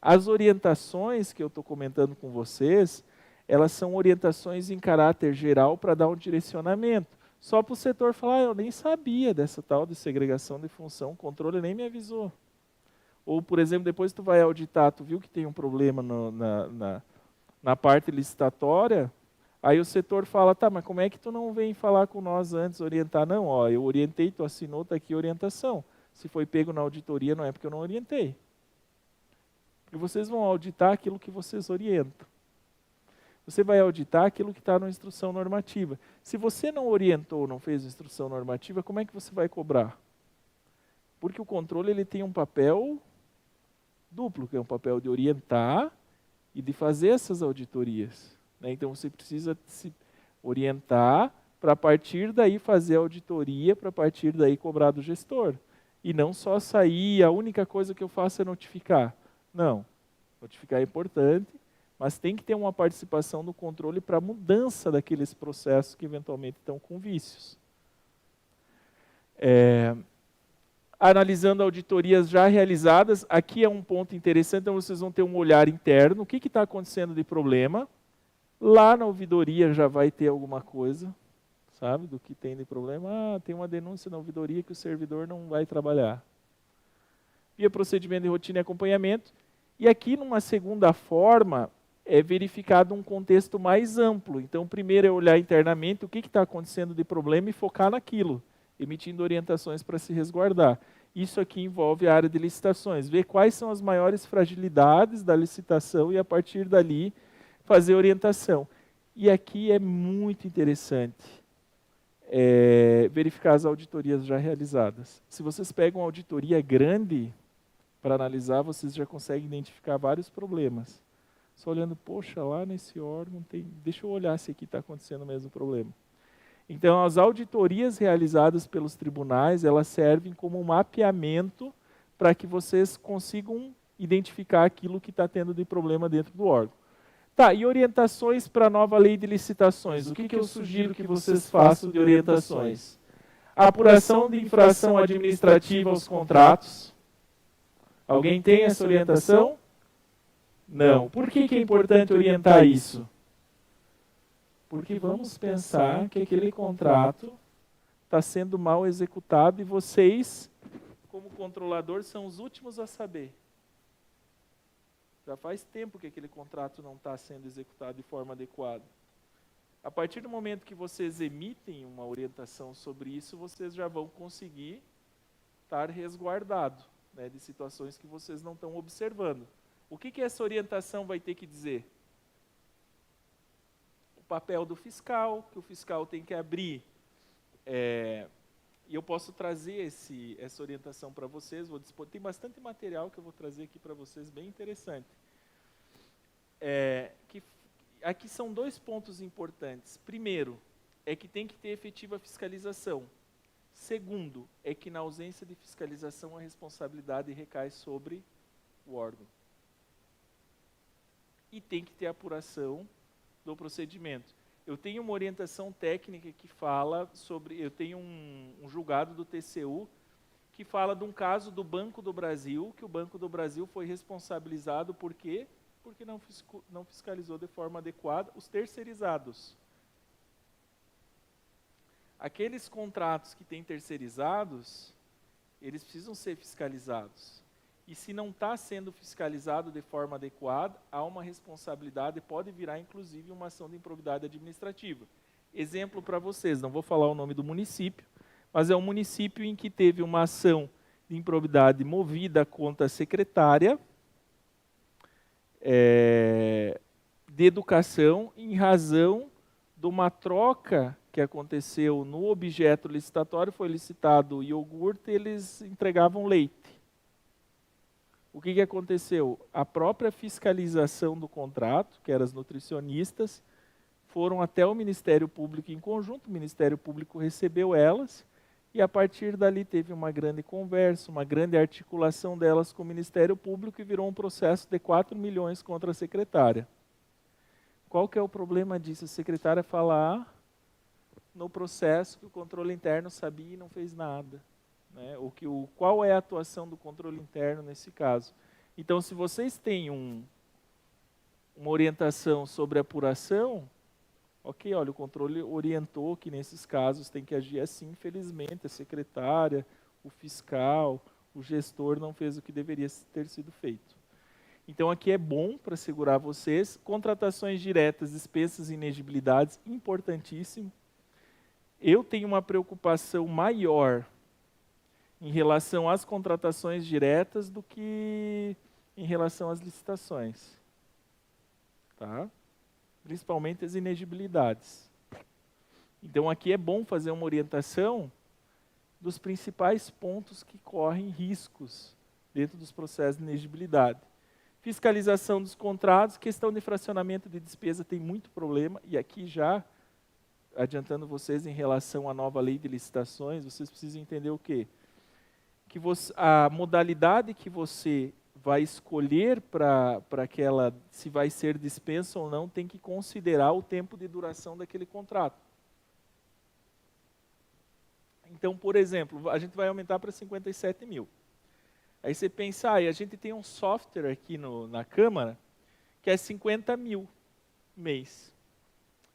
As orientações que eu estou comentando com vocês, elas são orientações em caráter geral para dar um direcionamento. Só para o setor falar, eu nem sabia dessa tal de segregação de função, o controle nem me avisou. Ou, por exemplo, depois tu vai auditar, tu viu que tem um problema na parte licitatória, aí o setor fala, tá, mas como é que tu não vem falar com nós antes, orientar? Não, ó, eu orientei, tu assinou, está aqui a orientação. Se foi pego na auditoria, não é porque eu não orientei. E vocês vão auditar aquilo que vocês orientam. Você vai auditar aquilo que está na instrução normativa. Se você não orientou, não fez instrução normativa, como é que você vai cobrar? Porque o controle ele tem um papel duplo, que é um papel de orientar e de fazer essas auditorias. Né? Então você precisa se orientar para a partir daí fazer a auditoria, para a partir daí cobrar do gestor. E não só sair, a única coisa que eu faço é notificar. Não, notificar é importante, mas tem que ter uma participação do controle para a mudança daqueles processos que eventualmente estão com vícios. Analisando auditorias já realizadas, aqui é um ponto interessante, então vocês vão ter um olhar interno, o que está acontecendo de problema. Lá na ouvidoria já vai ter alguma coisa, sabe, do que tem de problema. Ah, tem uma denúncia na ouvidoria que o servidor não vai trabalhar. Via procedimento de rotina e acompanhamento. E aqui, numa segunda forma, é verificado um contexto mais amplo. Então, primeiro é olhar internamente o que está acontecendo de problema e focar naquilo, emitindo orientações para se resguardar. Isso aqui envolve a área de licitações, ver quais são as maiores fragilidades da licitação e, a partir dali, fazer orientação. E aqui é muito interessante verificar as auditorias já realizadas. Se vocês pegam uma auditoria grande para analisar, vocês já conseguem identificar vários problemas. Só olhando, poxa, lá nesse órgão tem... Deixa eu olhar se aqui está acontecendo o mesmo problema. Então, as auditorias realizadas pelos tribunais, elas servem como um mapeamento para que vocês consigam identificar aquilo que está tendo de problema dentro do órgão. Tá, e orientações para a nova lei de licitações. O que eu sugiro que vocês façam de orientações? Apuração de infração administrativa aos contratos. Alguém tem essa orientação? Não. Por que é importante orientar isso? Porque vamos pensar que aquele contrato está sendo mal executado e vocês, como controlador, são os últimos a saber. Já faz tempo que aquele contrato não está sendo executado de forma adequada. A partir do momento que vocês emitem uma orientação sobre isso, vocês já vão conseguir estar resguardados, né, de situações que vocês não estão observando. O que essa orientação vai ter que dizer? O papel do fiscal, que o fiscal tem que abrir. E eu posso trazer essa orientação para vocês. Vou dispor, tem bastante material que eu vou trazer aqui para vocês, bem interessante. Aqui são 2 pontos importantes. Primeiro, é que tem que ter efetiva fiscalização. Segundo, é que na ausência de fiscalização a responsabilidade recai sobre o órgão. E tem que ter apuração do procedimento. Eu tenho uma orientação técnica que fala sobre... Eu tenho um julgado do TCU que fala de um caso do Banco do Brasil, que o Banco do Brasil foi responsabilizado por quê? Porque não fiscalizou de forma adequada os terceirizados. Aqueles contratos que têm terceirizados, eles precisam ser fiscalizados. E se não está sendo fiscalizado de forma adequada, há uma responsabilidade, pode virar inclusive uma ação de improbidade administrativa. Exemplo para vocês, não vou falar o nome do município, mas é um município em que teve uma ação de improbidade movida contra a secretária de educação em razão de uma troca que aconteceu no objeto licitatório, foi licitado iogurte, eles entregavam leite. O que aconteceu? A própria fiscalização do contrato, que eram as nutricionistas, foram até o Ministério Público em conjunto, o Ministério Público recebeu elas, e a partir dali teve uma grande conversa, uma grande articulação delas com o Ministério Público e virou um processo de 4 milhões contra a secretária. Qual que é o problema disso? A secretária fala no processo que o controle interno sabia e não fez nada. Né? Qual é a atuação do controle interno nesse caso? Então, se vocês têm uma orientação sobre apuração, ok, olha, o controle orientou que nesses casos tem que agir assim, infelizmente, a secretária, o fiscal, o gestor não fez o que deveria ter sido feito. Então, aqui é bom para segurar vocês, contratações diretas, dispensas e inegibilidades, importantíssimo. Eu tenho uma preocupação maior em relação às contratações diretas do que em relação às licitações. Tá? Principalmente as inegibilidades. Então, aqui é bom fazer uma orientação dos principais pontos que correm riscos dentro dos processos de inegibilidade. Fiscalização dos contratos, questão de fracionamento de despesa tem muito problema, e aqui já, adiantando vocês em relação à nova lei de licitações, vocês precisam entender o quê? Que a modalidade que você vai escolher para aquela, se vai ser dispensa ou não, tem que considerar o tempo de duração daquele contrato. Então, por exemplo, a gente vai aumentar para 57 mil. Aí você pensa, a gente tem um software aqui na Câmara que é 50 mil mês.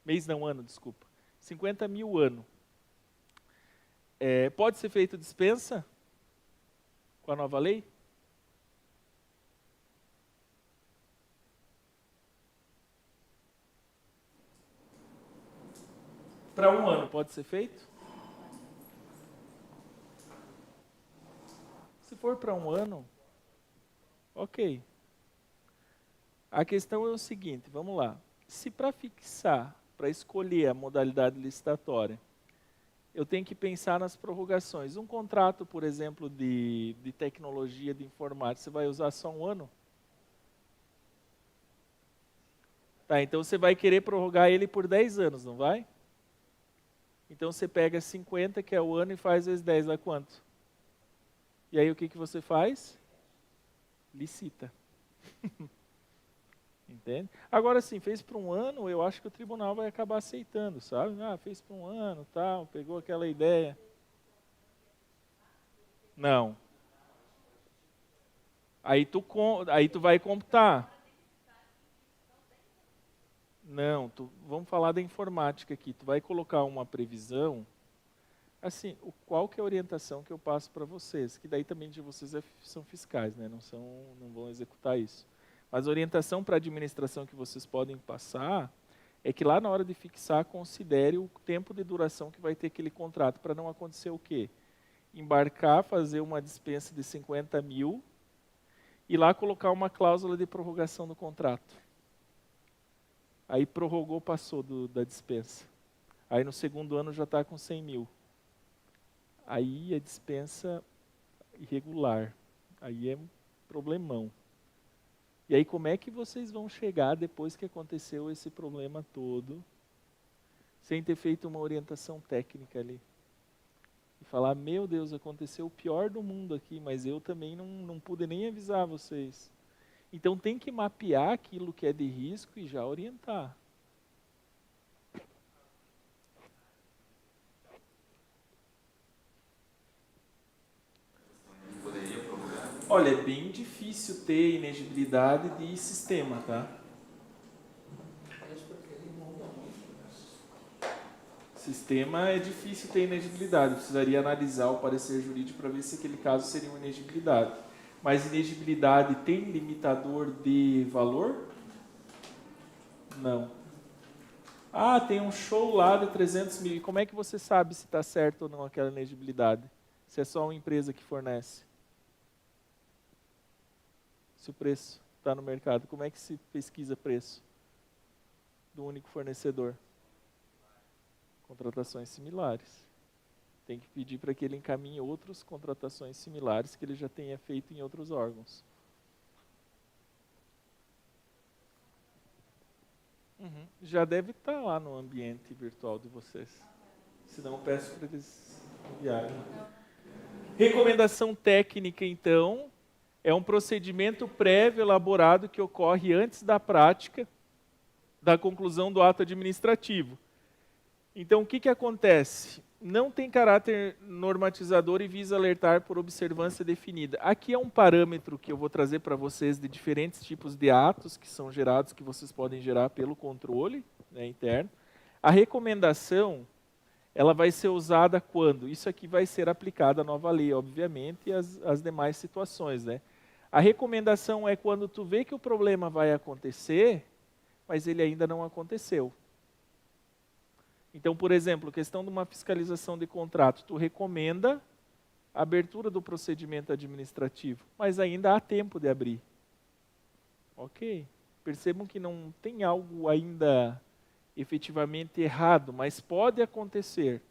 Mês não, ano, desculpa. 50 mil ano. Pode ser feito dispensa com a nova lei? Para um ano pode ser feito? Se for para um ano, ok. A questão é o seguinte, vamos lá. se para fixar, para escolher a modalidade licitatória, eu tenho que pensar nas prorrogações. Um contrato, por exemplo, de tecnologia, de informática, você vai usar só um ano? Tá, então você vai querer prorrogar ele por 10 anos, não vai? Então você pega 50, que é o ano, e faz vezes 10, dá quanto? E aí o que você faz? Licita. Entende? Agora sim, fez por um ano, eu acho que o tribunal vai acabar aceitando, sabe? Ah, fez por um ano, tal, pegou aquela ideia. Não. Aí tu vai computar. Não, vamos falar da informática aqui. Tu vai colocar uma previsão. Assim, qual que é a orientação que eu passo para vocês? Que daí também de vocês são fiscais, né? Não vão executar isso. Mas a orientação para a administração que vocês podem passar é que lá na hora de fixar, considere o tempo de duração que vai ter aquele contrato, para não acontecer o quê? Embarcar, fazer uma dispensa de 50 mil e lá colocar uma cláusula de prorrogação do contrato. Aí prorrogou, passou da dispensa. Aí no segundo ano já está com 100 mil. Aí é dispensa irregular. Aí é um problemão. E aí como é que vocês vão chegar depois que aconteceu esse problema todo, sem ter feito uma orientação técnica ali? E falar, meu Deus, aconteceu o pior do mundo aqui, mas eu também não pude nem avisar vocês. Então tem que mapear aquilo que é de risco e já orientar. Olha, é bem difícil ter inegibilidade de sistema, tá? Sistema é difícil ter inegibilidade. Precisaria analisar o parecer jurídico para ver se aquele caso seria uma inegibilidade. Mas inegibilidade tem limitador de valor? Não. Ah, tem um show lá de 300 mil. E como é que você sabe se está certo ou não aquela inegibilidade? Se é só uma empresa que fornece? Se o preço está no mercado, como é que se pesquisa preço do único fornecedor? Contratações similares. Tem que pedir para que ele encaminhe outras contratações similares que ele já tenha feito em outros órgãos. Já deve estar lá no ambiente virtual de vocês. Se não, peço para eles enviarem. Recomendação técnica, então, é um procedimento prévio elaborado que ocorre antes da prática da conclusão do ato administrativo. Então, o que acontece? Não tem caráter normatizador e visa alertar por observância definida. Aqui é um parâmetro que eu vou trazer para vocês de diferentes tipos de atos que são gerados, que vocês podem gerar pelo controle, né, interno. A recomendação, ela vai ser usada quando? Isso aqui vai ser aplicado à nova lei, obviamente, e as demais situações, né? A recomendação é quando tu vê que o problema vai acontecer, mas ele ainda não aconteceu. Então, por exemplo, questão de uma fiscalização de contrato, tu recomenda a abertura do procedimento administrativo, mas ainda há tempo de abrir. Ok. Percebam que não tem algo ainda efetivamente errado, mas pode acontecer.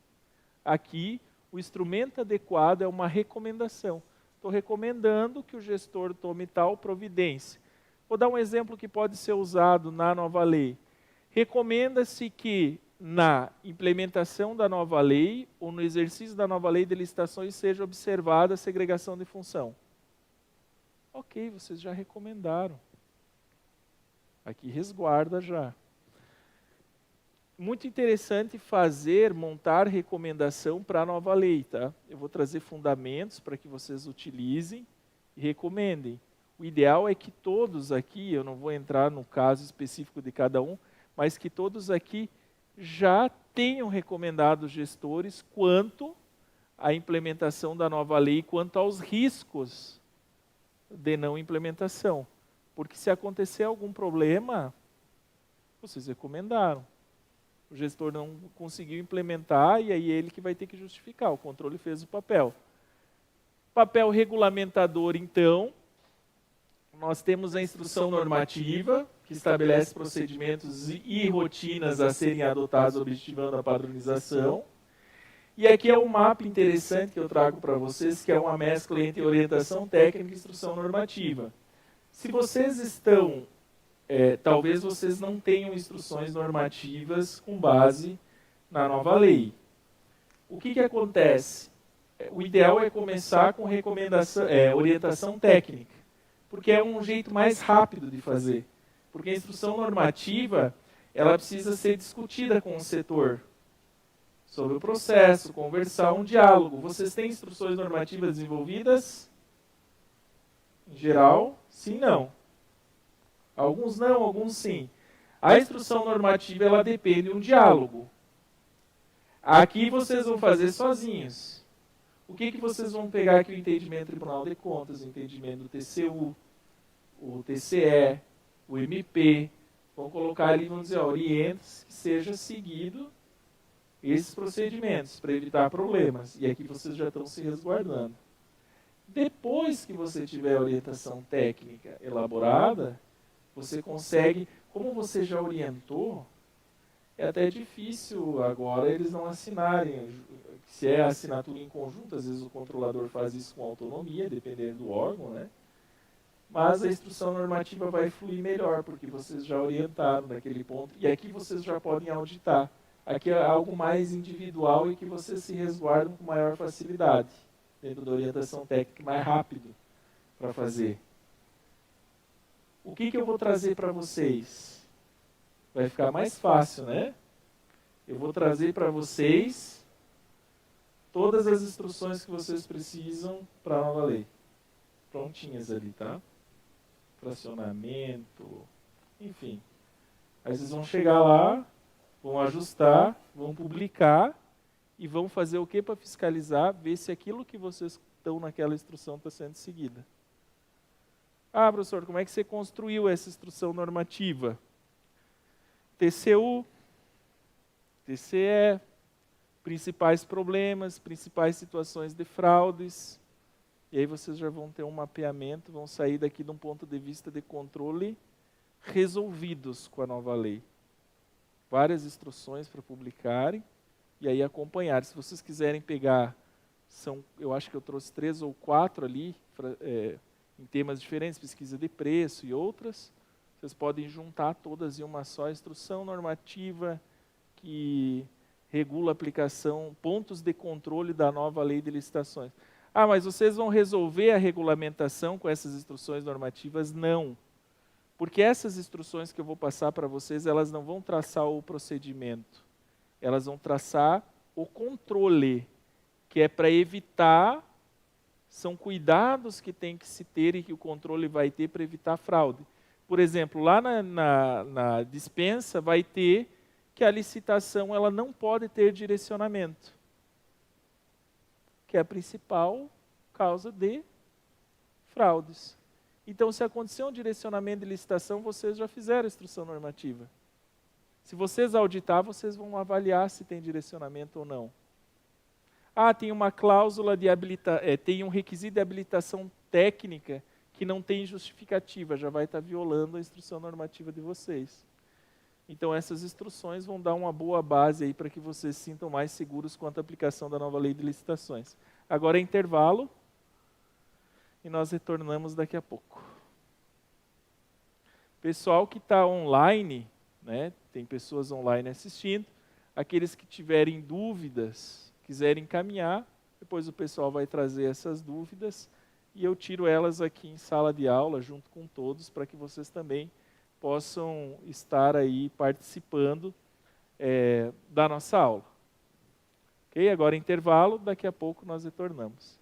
Aqui, o instrumento adequado é uma recomendação. Estou recomendando que o gestor tome tal providência. Vou dar um exemplo que pode ser usado na nova lei. Recomenda-se que na implementação da nova lei ou no exercício da nova lei de licitações seja observada a segregação de função. Ok, vocês já recomendaram. Aqui resguarda já. Muito interessante montar recomendação para a nova lei, tá? Eu vou trazer fundamentos para que vocês utilizem e recomendem. O ideal é que todos aqui, eu não vou entrar no caso específico de cada um, mas que todos aqui já tenham recomendado os gestores quanto à implementação da nova lei, quanto aos riscos de não implementação. Porque se acontecer algum problema, vocês recomendaram. O gestor não conseguiu implementar e aí ele que vai ter que justificar. O controle fez o papel. Papel regulamentador, então, nós temos a instrução normativa, que que estabelece procedimentos e rotinas a serem adotados objetivando a padronização. E aqui é um mapa interessante que eu trago para vocês, que é uma mescla entre orientação técnica e instrução normativa. Se vocês estão, talvez vocês não tenham instruções normativas com base na nova lei. O que acontece? O ideal é começar com recomendação, orientação técnica, porque é um jeito mais rápido de fazer. Porque a instrução normativa, ela precisa ser discutida com o setor sobre o processo, conversar, um diálogo. Vocês têm instruções normativas desenvolvidas? Em geral, sim, não. Alguns não, alguns sim. A instrução normativa, ela depende de um diálogo. Aqui vocês vão fazer sozinhos. O que vocês vão pegar aqui? O entendimento do Tribunal de Contas, o entendimento do TCU, o TCE, o MP. Vão colocar ali, vão dizer, orienta-se que seja seguido esses procedimentos para evitar problemas. E aqui vocês já estão se resguardando. Depois que você tiver a orientação técnica elaborada, você consegue, como você já orientou, é até difícil agora eles não assinarem. Se é assinatura em conjunto, às vezes o controlador faz isso com autonomia, dependendo do órgão, né? Mas a instrução normativa vai fluir melhor, porque vocês já orientaram naquele ponto. E aqui vocês já podem auditar. Aqui é algo mais individual e que vocês se resguardam com maior facilidade, dentro da orientação técnica, mais rápido para fazer. O que eu vou trazer para vocês? Vai ficar mais fácil, né? Eu vou trazer para vocês todas as instruções que vocês precisam para a nova lei. Prontinhas ali, tá? Fracionamento, enfim. Aí vocês vão chegar lá, vão ajustar, vão publicar e vão fazer o que para fiscalizar, ver se aquilo que vocês estão naquela instrução está sendo seguida. Ah, professor, como é que você construiu essa instrução normativa? TCU, TCE, principais problemas, principais situações de fraudes. E aí vocês já vão ter um mapeamento, vão sair daqui de um ponto de vista de controle resolvidos com a nova lei. Várias instruções para publicarem e aí acompanhar. Se vocês quiserem pegar, eu acho que eu trouxe 3 ou 4 ali, em temas diferentes, pesquisa de preço e outras, vocês podem juntar todas em uma só instrução normativa que regula a aplicação, pontos de controle da nova lei de licitações. Ah, mas vocês vão resolver a regulamentação com essas instruções normativas? Não. Porque essas instruções que eu vou passar para vocês, elas não vão traçar o procedimento. Elas vão traçar o controle, que é para evitar, são cuidados que tem que se ter e que o controle vai ter para evitar fraude. Por exemplo, lá na dispensa vai ter que a licitação ela não pode ter direcionamento, que é a principal causa de fraudes. Então, se acontecer um direcionamento de licitação, vocês já fizeram a instrução normativa. Se vocês auditar, vocês vão avaliar se tem direcionamento ou não. Ah, tem uma cláusula de tem um requisito de habilitação técnica que não tem justificativa, já vai estar violando a instrução normativa de vocês. Então, essas instruções vão dar uma boa base aí para que vocês se sintam mais seguros quanto à aplicação da nova lei de licitações. Agora é intervalo e nós retornamos daqui a pouco. Pessoal que está online, né, tem pessoas online assistindo, aqueles que tiverem dúvidas, quiserem encaminhar, depois o pessoal vai trazer essas dúvidas e eu tiro elas aqui em sala de aula junto com todos para que vocês também possam estar aí participando da nossa aula. Ok? Agora intervalo, daqui a pouco nós retornamos.